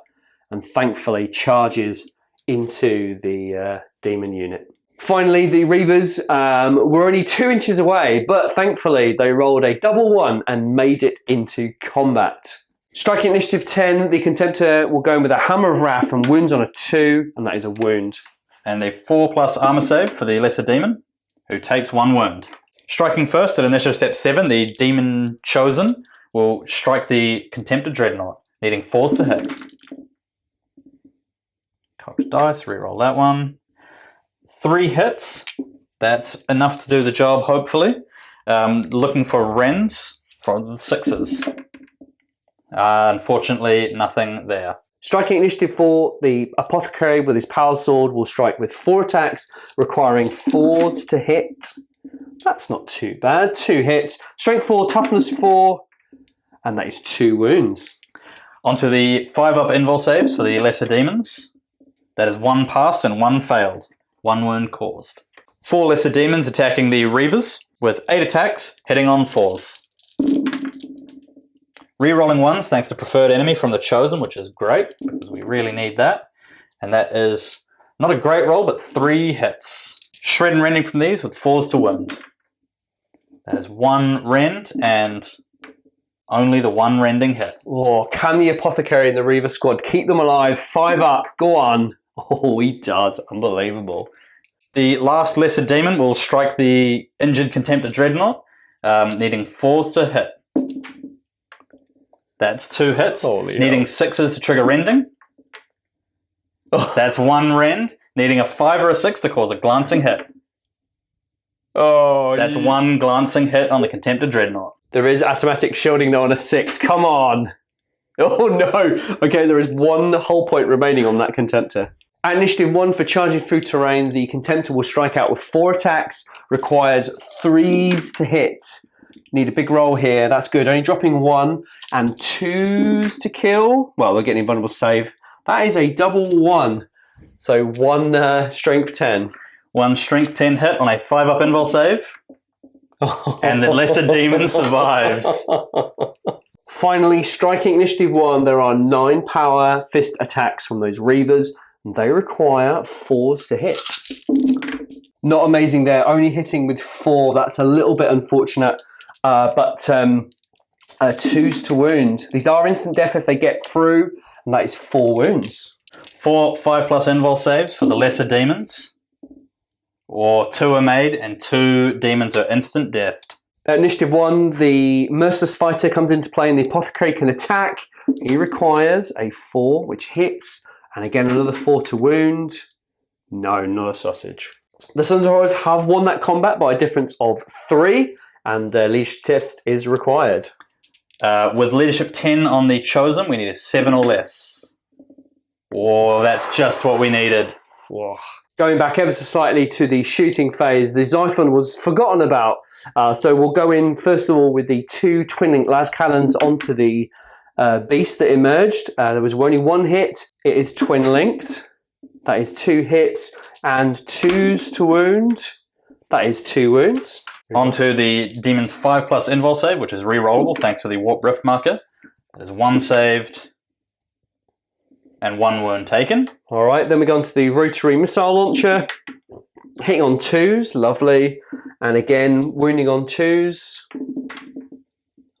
and thankfully charges into the demon unit. Finally, the Reavers were only 2 inches away, but thankfully they rolled a double 1 and made it into combat. Striking initiative 10, the Contemptor will go in with a Hammer of Wrath and wounds on a 2, and that is a wound. And a 4+ armor save for the Lesser Demon, who takes 1 wound. Striking first at initiative step 7, the Demon Chosen will strike the Contemptor Dreadnought, needing 4s to hit. Cocked dice, reroll that one. 3 hits, that's enough to do the job, hopefully. Looking for Rens for the 6s. Unfortunately, nothing there. Striking initiative 4, the Apothecary with his Power Sword will strike with 4 attacks, requiring 4s to hit. That's not too bad. 2 hits. Strength 4, toughness 4, and that is 2 wounds. Onto the 5 up invul saves for the Lesser Demons. That is 1 passed and 1 failed. 1 wound caused. 4 Lesser Demons attacking the Reavers with 8 attacks, hitting on 4s. Rerolling 1s thanks to Preferred Enemy from the Chosen, which is great, because we really need that. And that is not a great roll, but 3 hits. Shred and Rending from these with 4s to wound. That is 1 rend, and only the 1 rending hit. Oh, can the Apothecary and the Reaver squad keep them alive? 5 up, go on. Oh, he does. Unbelievable. The last Lesser Demon will strike the injured Contemptor Dreadnought, needing 4s to hit. That's 2 hits, needing 6s to trigger rending. Oh. That's 1 rend, needing a 5 or a 6 to cause a glancing hit. Oh, that's 1 glancing hit on the Contemptor Dreadnought. There is automatic shielding though on a 6. Come on. Oh no. Okay, there is 1 hull point remaining on that Contemptor. At initiative 1 for charging through terrain, the Contemptor will strike out with 4 attacks, requires 3s to hit. Need a big roll here, that's good. Only dropping 1 and 2s to kill. Well, we're getting a vulnerable save. That is a double 1. So 1 strength 10. 1 strength 10 hit on a 5 up invul save. And the Lesser Demon survives. Finally, striking initiative 1, there are 9 power fist attacks from those Reavers. They require 4s to hit. Not amazing there, only hitting with 4. That's a little bit unfortunate. But 2s to wound. These are instant death if they get through, and that is 4 wounds. 4 5+ invul saves for the Lesser Demons. Or 2 are made, and 2 demons are instant deathed. At initiative 1, the Merciless Fighter comes into play, and the Apothecary can attack. He requires a 4, which hits, and again another 4 to wound. No, not a sausage. The Sons of Horus have won that combat by a difference of 3, and the leadership test is required. With leadership 10 on the Chosen, we need a 7 or less. Oh, that's just what we needed. Whoa. Going back ever so slightly to the shooting phase, the Xiphon was forgotten about. So we'll go in first of all with the 2 twin-linked las cannons onto the beast that emerged. There was only 1 hit. It is twin-linked. That is 2 hits and 2s to wound. That is 2 wounds. Onto the Demon's 5+ invul save, which is re-rollable thanks to the Warp Rift marker. That is 1 saved and 1 wound taken. All right, then we go on to the rotary missile launcher. Hitting on 2s, lovely. And again, wounding on 2s.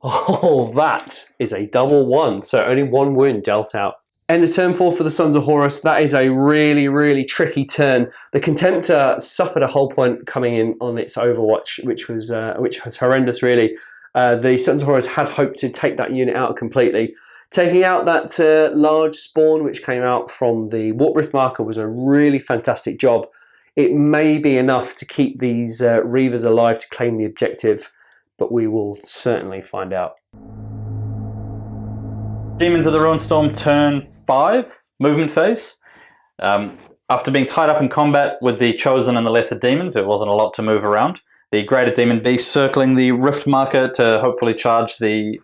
Oh, that is a double 1. So only 1 wound dealt out. End of turn 4 for the Sons of Horus. That is a really, really tricky turn. The Contemptor suffered a hull point coming in on its Overwatch, which was horrendous, really. The Sons of Horus had hoped to take that unit out completely. Taking out that large spawn which came out from the Warp Rift marker was a really fantastic job. It may be enough to keep these Reavers alive to claim the objective, but we will certainly find out. Demons of the Ruinstorm, turn 5, movement phase. After being tied up in combat with the Chosen and the Lesser Demons, there wasn't a lot to move around. The Greater Demon Beast circling the Rift marker to hopefully charge the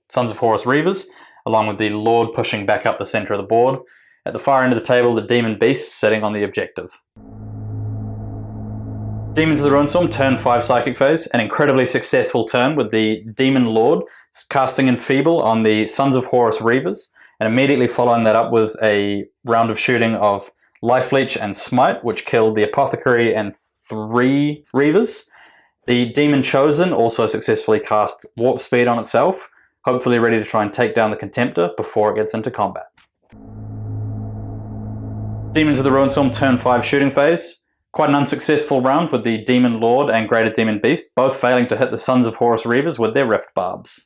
Sons of Horus Reavers, along with the Lord pushing back up the center of the board. At the far end of the table, the Demon Beast sitting on the objective. Demons of the Ruinstorm, turn 5 Psychic Phase, an incredibly successful turn with the Demon Lord casting Enfeeble on the Sons of Horus Reavers, and immediately following that up with a round of shooting of Life Leech and Smite, which killed the Apothecary and 3 Reavers. The Demon Chosen also successfully cast Warp Speed on itself, hopefully ready to try and take down the Contemptor before it gets into combat. Demons of the Ruinstorm, turn 5 Shooting Phase. Quite an unsuccessful round with the Demon Lord and Greater Demon Beast, both failing to hit the Sons of Horus Reavers with their Rift Barbs.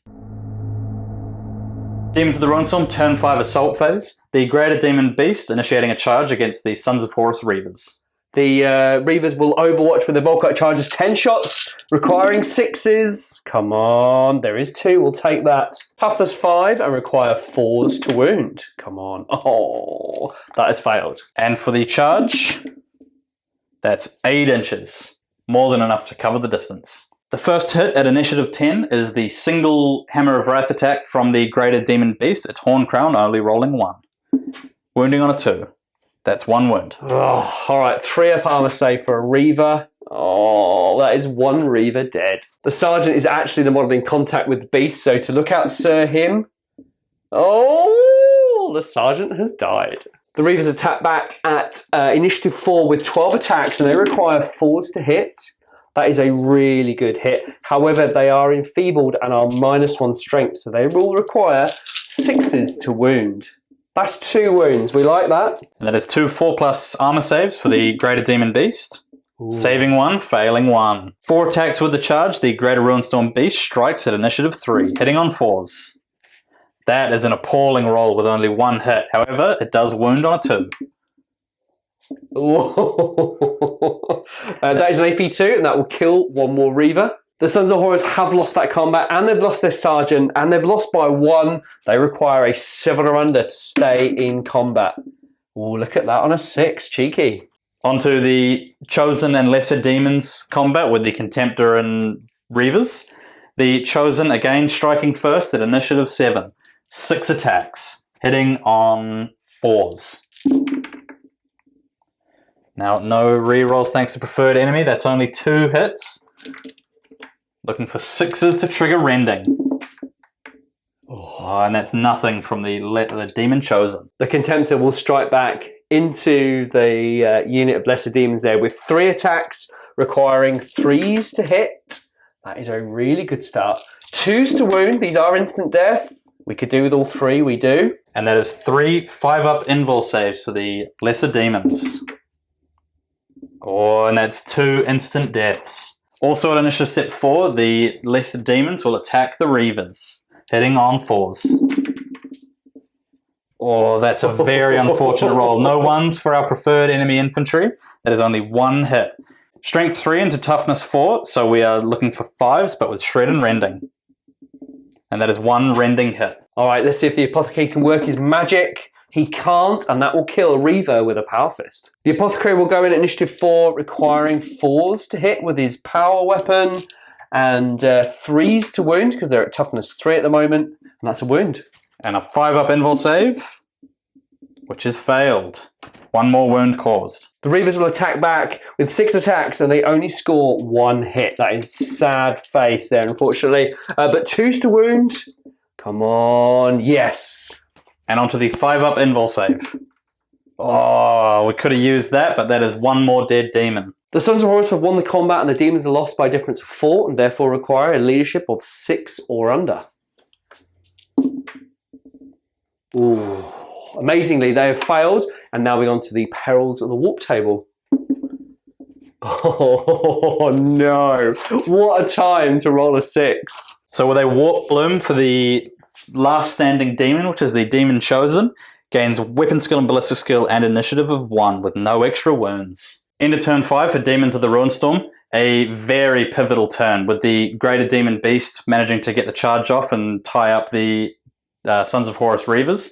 Demons of the Ruinstorm, turn 5 Assault Phase. The Greater Demon Beast initiating a charge against the Sons of Horus Reavers. The Reavers will overwatch with the Volkite charges 10 shots, requiring 6s. Come on, there is 2, we'll take that. Toughness 5 and require 4s to wound. Come on. Oh, that has failed. And for the charge, that's 8 inches, more than enough to cover the distance. The first hit at initiative 10 is the single Hammer of Wrath attack from the Greater Demon Beast. Its Horn Crown only rolling 1. Wounding on a 2. That's 1 wound. Oh, alright, 3 up armor save for a Reaver. Oh, that is 1 Reaver dead. The Sergeant is actually the model in contact with the Beast, so to look out, sir, him. Oh, the Sergeant has died. The Reavers attack back at initiative 4 with 12 attacks, and they require 4s to hit. That is a really good hit. However, they are enfeebled and are -1 strength, so they will require 6s to wound. That's 2 wounds. We like that. And that is 2 4+ armor saves for the Greater Demon Beast. Ooh. Saving 1, failing 1. 4 attacks with the charge. The Greater Ruinstorm Beast strikes at initiative 3, hitting on 4s. That is an appalling roll with only 1 hit. However, it does wound on a 2. That is an AP2, and that will kill 1 more Reaver. The Sons of Horus have lost that combat, and they've lost their Sergeant, and they've lost by 1. They require a 7 or under to stay in combat. Oh, look at that on a 6. Cheeky. Onto the Chosen and Lesser Demons combat with the Contemptor and Reavers. The Chosen, again, striking first at initiative 7. 6 attacks, hitting on 4s. Now, no rerolls thanks to preferred enemy. That's only 2 hits. Looking for 6s to trigger rending. Oh, and that's nothing from the Demon Chosen. The Contemptor will strike back into the unit of Lesser Demons there with 3 attacks, requiring 3s to hit. That is a really good start. 2s to wound. These are instant death. We could do with all 3, we do. And that is 3 5-up invul saves for the Lesser Demons. Oh, and that's 2 instant deaths. Also at initiative step 4, the Lesser Demons will attack the Reavers, hitting on 4s. Oh, that's a very unfortunate roll. No 1s for our preferred enemy infantry. That is only 1 hit. Strength 3 into toughness 4, so we are looking for 5s, but with shred and rending. And that is 1 rending hit. Alright, let's see if the Apothecary can work his magic. He can't, and that will kill a Reaver with a Power Fist. The Apothecary will go in at initiative 4, requiring 4s to hit with his power weapon, and 3s to wound, because they're at toughness 3 at the moment, and that's a wound. And a 5-up invul save, which is failed. 1 more wound caused. The Reavers will attack back with 6 attacks, and they only score 1 hit. That is sad face there, unfortunately. But 2s to wound. Come on, yes. And onto the 5-up invul save. Oh, we could have used that, but that is 1 more dead demon. The Sons of Horus have won the combat, and the demons are lost by a difference of 4, and therefore require a leadership of 6 or under. Ooh. Amazingly, they have failed, and now we're on to the perils of the warp table. Oh no, what a time to roll a 6. So with a warp bloom for the last standing demon, which is the Demon Chosen, gains weapon skill and ballistic skill and initiative of 1 with no extra wounds. Into turn 5 for Demons of the Ruinstorm, a very pivotal turn with the Greater Demon Beast managing to get the charge off and tie up the Sons of Horus Reavers.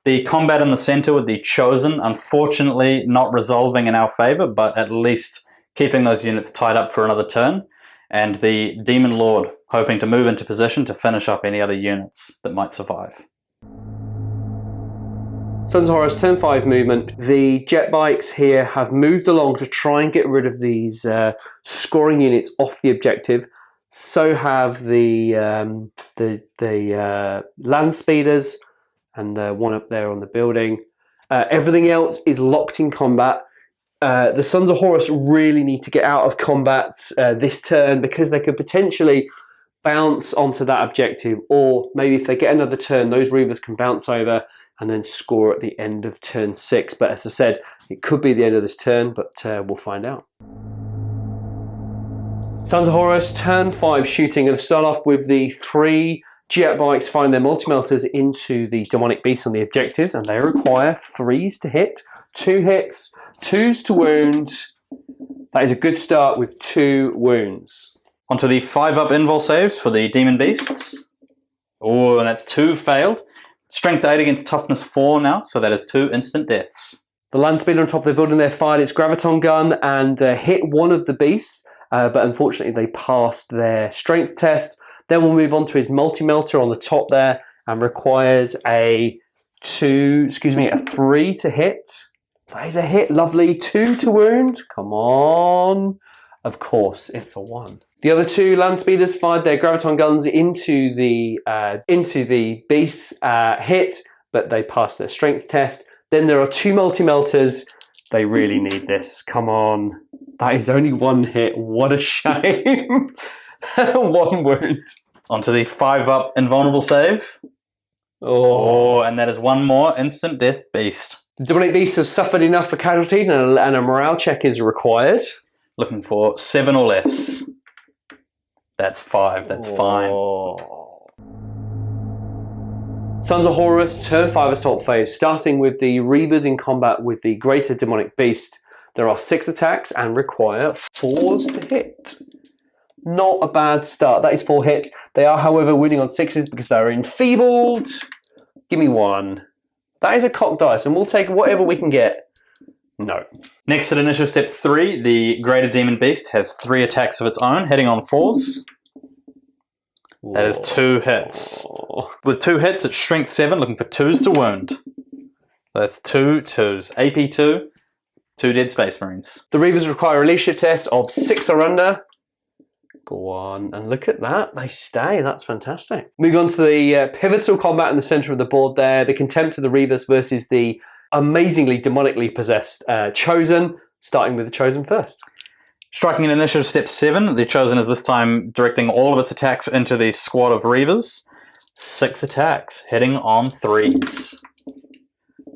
The combat in the center with the Chosen, unfortunately not resolving in our favor, but at least keeping those units tied up for another turn. And the Demon Lord hoping to move into position to finish up any other units that might survive. Sons of Horus, turn 5 movement. The jet bikes here have moved along to try and get rid of these scoring units off the objective. So have the land speeders and the one up there on the building. Everything else is locked in combat. The Sons of Horus really need to get out of combat this turn because they could potentially bounce onto that objective, or maybe if they get another turn, those Reavers can bounce over and then score at the end of turn 6. But as I said, it could be the end of this turn, but we'll find out. Sons of Horus, turn 5 shooting. Going to start off with the 3 jet bikes firing their multi-melters into the demonic beast on the objectives, and they require 3s to hit, 2 hits, 2s to wound. That is a good start with 2 wounds. Onto the 5-up invul saves for the demon beasts. Oh, and that's 2 failed. Strength 8 against toughness 4 now, so that is 2 instant deaths. The land speeder on top of the building there fired its graviton gun and hit one of the beasts, but unfortunately they passed their strength test. Then we'll move on to his multi-melter on the top there and requires a 3 to hit. That is a hit, lovely. 2 to wound, come on. Of course, it's a 1. The other 2 land speeders fired their graviton guns into the beast, hit, but they passed their strength test. Then there are 2 multi-melters. They really need this. Come on. That is only 1 hit. What a shame. 1 wound. Onto the 5-up invulnerable save. Oh, and that is 1 more instant death beast. The demonic beasts have suffered enough for casualties and a morale check is required. Looking for 7 or less. That's 5, that's fine. Sons of Horus, turn 5 assault phase, starting with the Reavers in combat with the greater demonic beast. There are 6 attacks and require 4s to hit. Not a bad start. That is 4 hits. They are, however, winning on 6s because they're enfeebled. Give me 1. That is a cocked dice, and we'll take whatever we can get. No. Next at initiative step 3, the greater demon beast has 3 attacks of its own, hitting on 4s. That is 2 hits. With 2 hits, it's strength 7, looking for 2s to wound. That's 2 2s. AP 2, 2 dead space marines. The Reavers require a leadership test of 6 or under. Go on, and look at that. They stay. That's fantastic. Move on to the pivotal combat in the center of the board there. The Contempt of the Reavers versus the amazingly demonically possessed Chosen, starting with the Chosen first. Striking in initiative step 7, the Chosen is this time directing all of its attacks into the squad of Reavers. 6 attacks, hitting on 3s.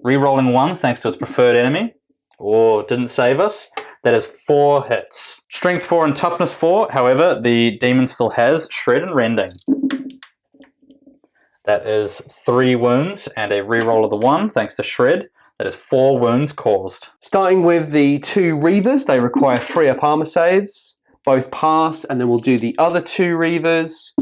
Rerolling 1s thanks to its preferred enemy. Oh, didn't save us. That is 4 hits. Strength 4 and toughness 4, however, the demon still has shred and rending. That is 3 wounds and a reroll of the 1 thanks to shred. That is 4 wounds caused. Starting with the 2 Reavers, they require 3 up armor saves. Both passed, and then we'll do the other 2 Reavers.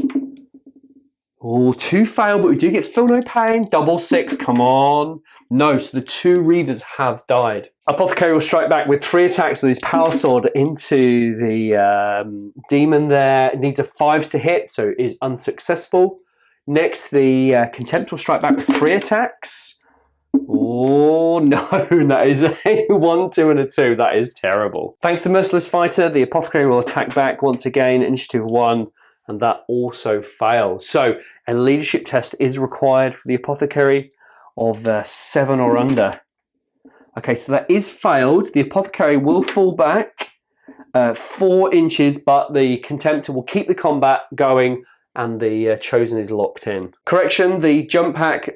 Oh, 2 fail, but we do get feel no pain. Double 6, come on. No, so the 2 Reavers have died. Apothecary will strike back with 3 attacks with his power sword into the demon there. It needs a 5s to hit, so it is unsuccessful. Next, the Contempt will strike back with 3 attacks. Oh no, that is a 1, 2 and a 2. That is terrible. Thanks to Merciless Fighter, the Apothecary will attack back once again, initiative 1, and that also fails. So a leadership test is required for the Apothecary of 7 or under. Okay, so that is failed. The Apothecary will fall back 4 inches, but the Contemptor will keep the combat going and the Chosen is locked in. Correction, the jump pack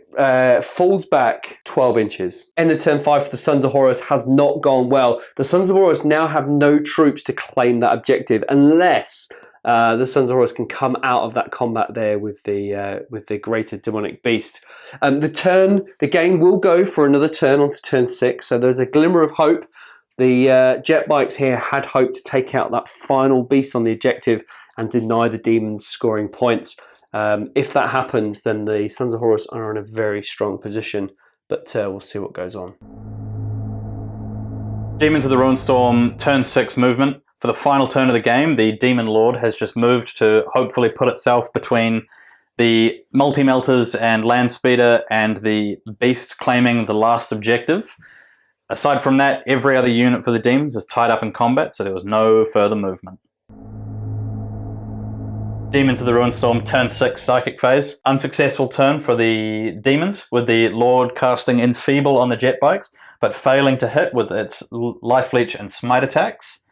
falls back 12 inches. End of turn 5 for the Sons of Horus has not gone well. The Sons of Horus now have no troops to claim that objective unless the Sons of Horus can come out of that combat there with the greater demonic beast. The game will go for another turn onto turn 6, so there's a glimmer of hope. The jet bikes here had hoped to take out that final beast on the objective and deny the demons scoring points. If that happens, then the Sons of Horus are in a very strong position, but we'll see what goes on. Demons of the Ruinstorm, turn 6 movement. For the final turn of the game, the Demon Lord has just moved to hopefully put itself between the Multi-Melters and Land Speeder and the Beast claiming the last objective. Aside from that, every other unit for the Demons is tied up in combat, so there was no further movement. Demons of the Ruinstorm, turn 6 Psychic phase. Unsuccessful turn for the Demons, with the Lord casting Enfeeble on the jet bikes, but failing to hit with its Life Leech and Smite attacks.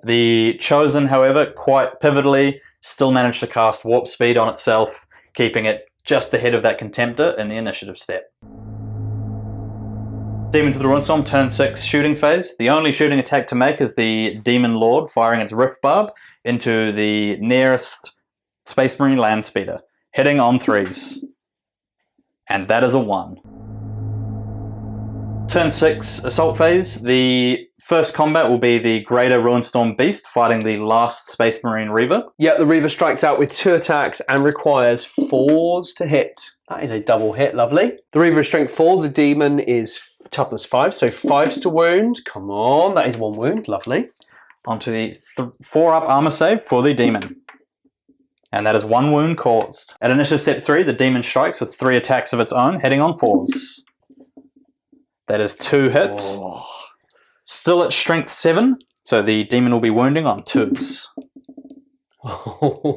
The Chosen, however, quite pivotally, still managed to cast Warp Speed on itself, keeping it just ahead of that Contemptor in the initiative step. Demons of the Ruinstorm, turn 6 shooting phase. The only shooting attack to make is the Demon Lord firing its Rift Barb into the nearest Space Marine Land Speeder, hitting on 3s. And that is a 1. Turn 6 assault phase. The first combat will be the Greater Ruinstorm Beast fighting the last Space Marine Reaver. Yep, the Reaver strikes out with 2 attacks and requires 4s to hit. That is a double hit, lovely. The Reaver is strength 4, the Demon is toughness 5, so 5s to wound. Come on, that is 1 wound, lovely. Onto the 4-up armor save for the Demon. And that is 1 wound caused. At initiative step 3, the Demon strikes with 3 attacks of its own, hitting on 4s. That is 2 hits. Oh. Still at strength 7, so the Demon will be wounding on 2s.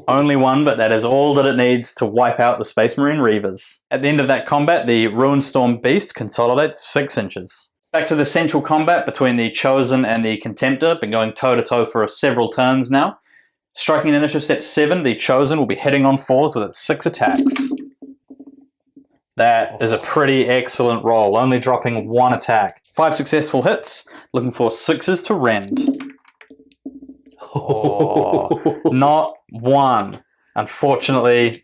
Only 1, but that is all that it needs to wipe out the Space Marine Reavers. At the end of that combat, the Ruinstorm Beast consolidates 6 inches. Back to the central combat between the Chosen and the Contemptor, been going toe-to-toe for several turns now. Striking in initiative step 7, the Chosen will be hitting on 4s with its 6 attacks. That is a pretty excellent roll, only dropping 1 attack. 5 successful hits, looking for 6s to rend. Oh, not 1. Unfortunately,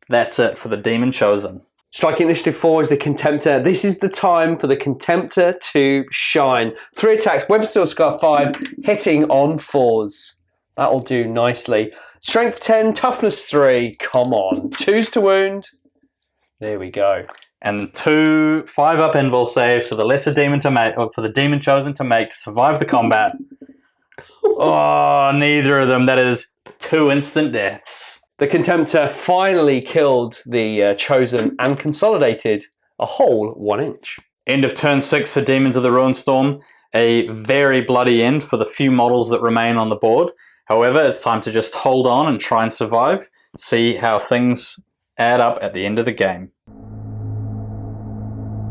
that's it for the Demon Chosen. Striking initiative 4 is the Contemptor. This is the time for the Contemptor to shine. 3 attacks, Web Steel Scar 5, hitting on 4s. That'll do nicely. Strength 10, toughness 3. Come on. 2s to wound. There we go. And 2 5-up invul saves for the lesser demon to make, or for the Demon Chosen to make to survive the combat. Oh, neither of them. That is 2 instant deaths. The Contemptor finally killed the Chosen and consolidated a whole 1 inch. End of turn 6 for Demons of the Ruinstorm. A very bloody end for the few models that remain on the board. However, it's time to just hold on and try and survive. See how things add up at the end of the game.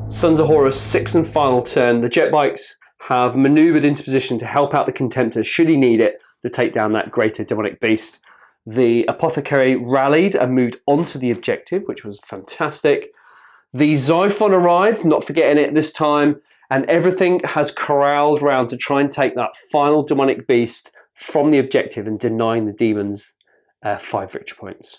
Sons of Horus, 6th and final turn. The jet bikes have manoeuvred into position to help out the Contemptor should he need it to take down that greater demonic beast. The Apothecary rallied and moved onto the objective, which was fantastic. The Xiphon arrived, not forgetting it this time, and everything has corralled round to try and take that final demonic beast from the objective and denying the demons 5 victory points.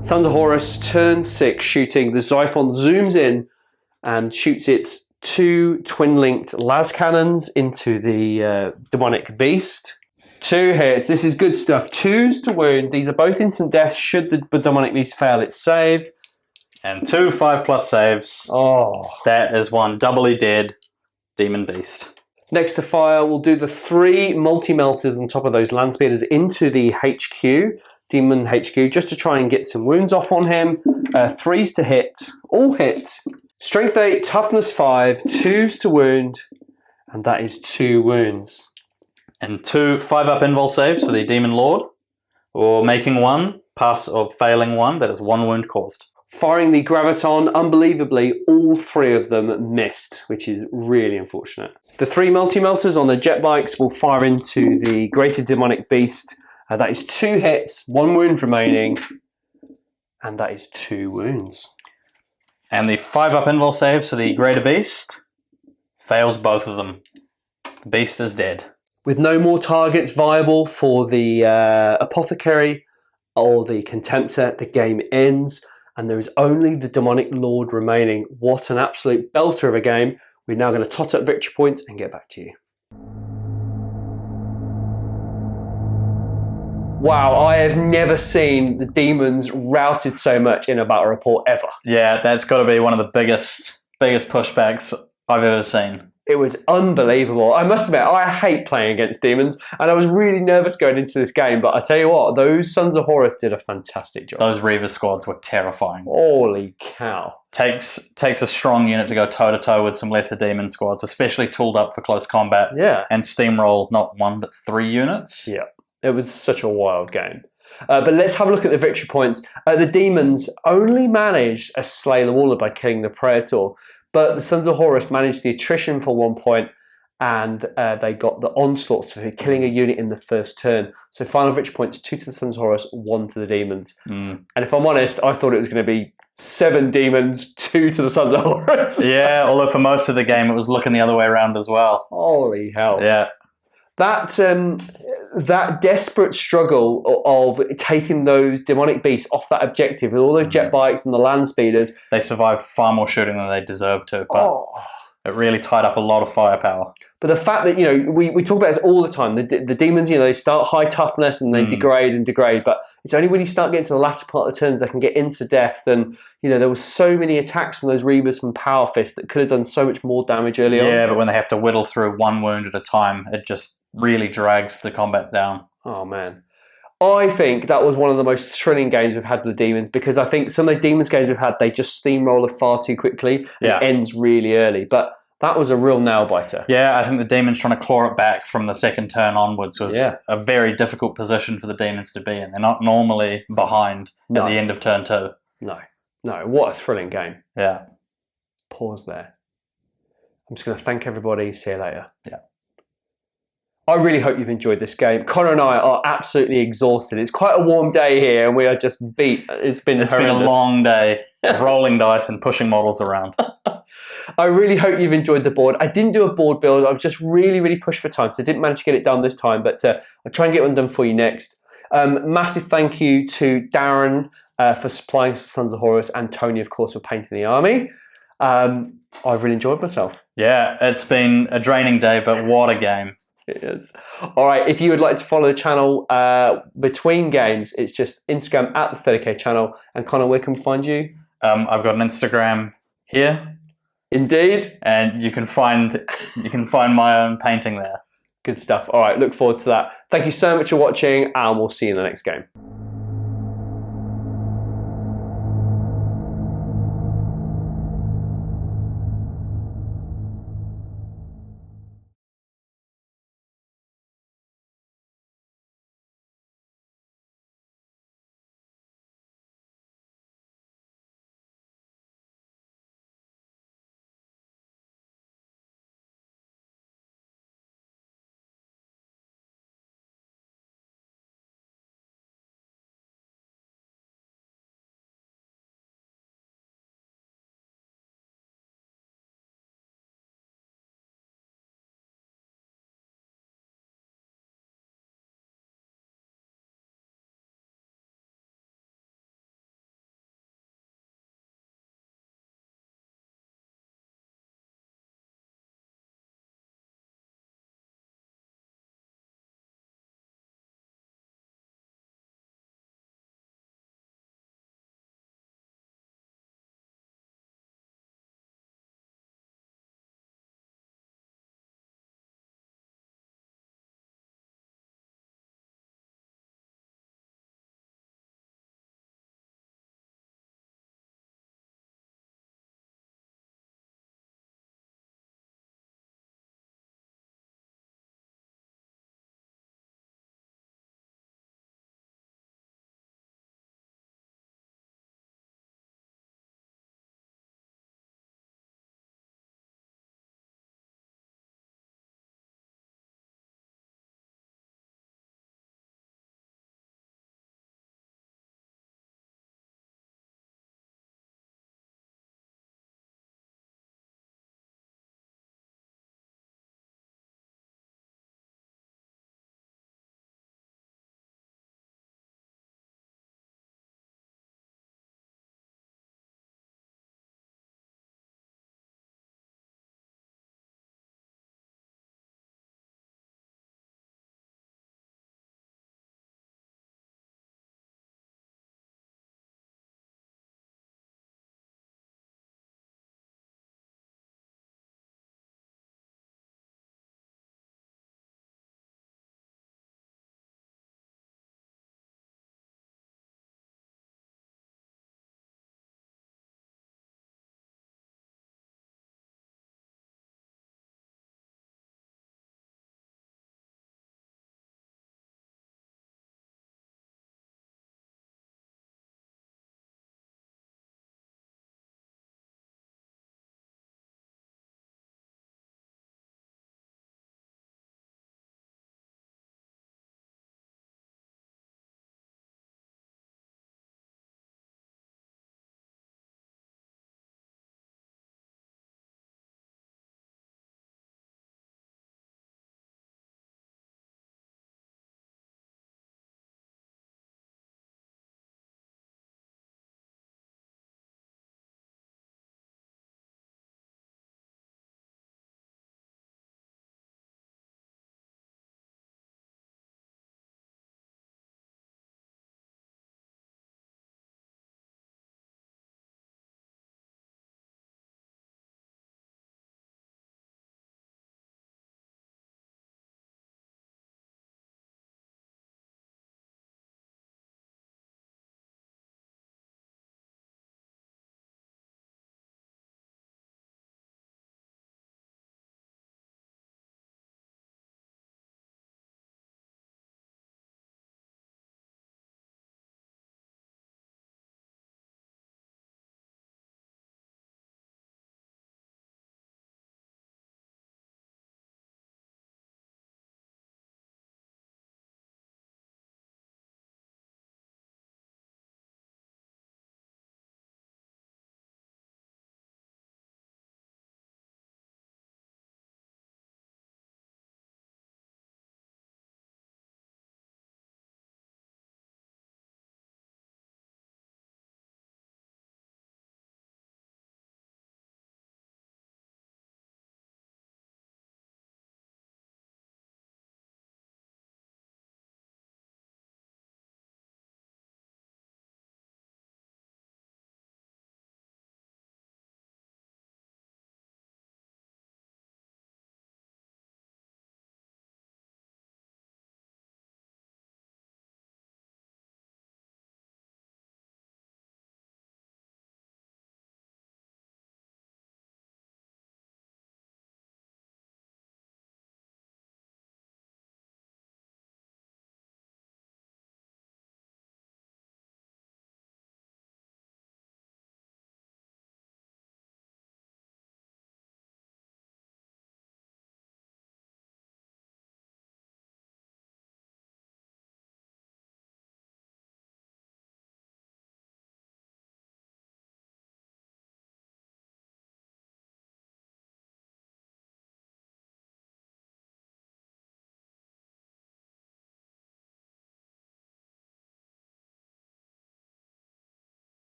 Sons of Horus, turn 6, shooting. The Xiphon zooms in and shoots its 2 twin-linked las cannons into the demonic beast. 2 hits. This is good stuff. 2s to wound. These are both instant deaths should the demonic beast fail its save. And 2 5+ saves. Oh, That is 1 doubly dead demon beast. next to fire, we'll do the 3 multi-melters on top of those land speeders into the HQ. Demon HQ, just to try and get some wounds off on him. 3s to hit, all hit. Strength 8, toughness 5, 2s to wound, and that is 2 wounds. And 2 5-up invul saves for the Demon Lord, or making 1, pass or failing 1, that is 1 wound caused. Firing the Graviton, unbelievably, all 3 of them missed, which is really unfortunate. The 3 multi-melters on the jet bikes will fire into the greater demonic beast. That is 2 hits, 1 wound remaining, and that is 2 wounds. And the 5-up invul saves for the Greater Beast fails both of them. The beast is dead. With no more targets viable for the Apothecary or the Contemptor, the game ends, and there is only the Demonic Lord remaining. What an absolute belter of a game. We're now going to tot up victory points and get back to you. Wow, I have never seen the Demons routed so much in a battle report ever. Yeah, that's got to be one of the biggest pushbacks I've ever seen. It was unbelievable. I must admit, I hate playing against Demons, and I was really nervous going into this game, but I tell you what, those Sons of Horus did a fantastic job. Those Reaver squads were terrifying. Holy cow. Takes a strong unit to go toe-to-toe with some lesser Demon squads, especially tooled up for close combat. Yeah. And steamroll not 1 but 3 units. Yeah, it was such a wild game. But let's have a look at the victory points. The Demons only managed a Slay the Waller by killing the Praetor, but the Sons of Horus managed the attrition for 1 point, and they got the onslaught, so killing a unit in the first turn. So final victory points, 2 to the Sons of Horus, 1 to the Demons. And if I'm honest, I thought it was going to be 7 Demons, 2 to the Sons of Horus. Yeah, although for most of the game it was looking the other way around as well. Holy hell. Yeah. That desperate struggle of taking those demonic beasts off that objective with all those jet bikes and the land speeders. They survived far more shooting than they deserved to, but it really tied up a lot of firepower. But the fact that, we talk about this all the time. The Demons, they start high toughness and they degrade and degrade, but it's only when you start getting to the latter part of the turns they can get into death. And, there were so many attacks from those Reavers from Power Fist that could have done so much more damage early on. Yeah, but when they have to whittle through 1 wound at a time, it just really drags the combat down. Oh, man. I think that was one of the most thrilling games we've had with the Demons, because I think some of the Demons games we've had, they just steamroll far too quickly and it ends really early. But that was a real nail-biter. Yeah, I think the Demons trying to claw it back from the second turn onwards was a very difficult position for the Demons to be in. They're not normally behind at the end of turn 2. No, what a thrilling game. Yeah. Pause there. I'm just going to thank everybody. See you later. Yeah. I really hope you've enjoyed this game. Connor and I are absolutely exhausted. It's quite a warm day here and we are just beat. It's been a long day of rolling dice and pushing models around. I really hope you've enjoyed the board. I didn't do a board build. I was just really pushed for time, so I didn't manage to get it done this time, but I'll try and get one done for you next. Massive thank you to Darren for supplying Sons of Horus, and Tony, of course, for painting the army. I've really enjoyed myself. Yeah, it's been a draining day, but what a game. It is. All right, if you would like to follow the channel between games, it's just Instagram at the 30k channel. And Connor, where can we find you? I've got an Instagram here. Indeed. And you can find my own painting there. Good stuff. All right, look forward to that. Thank you so much for watching, and we'll see you in the next game.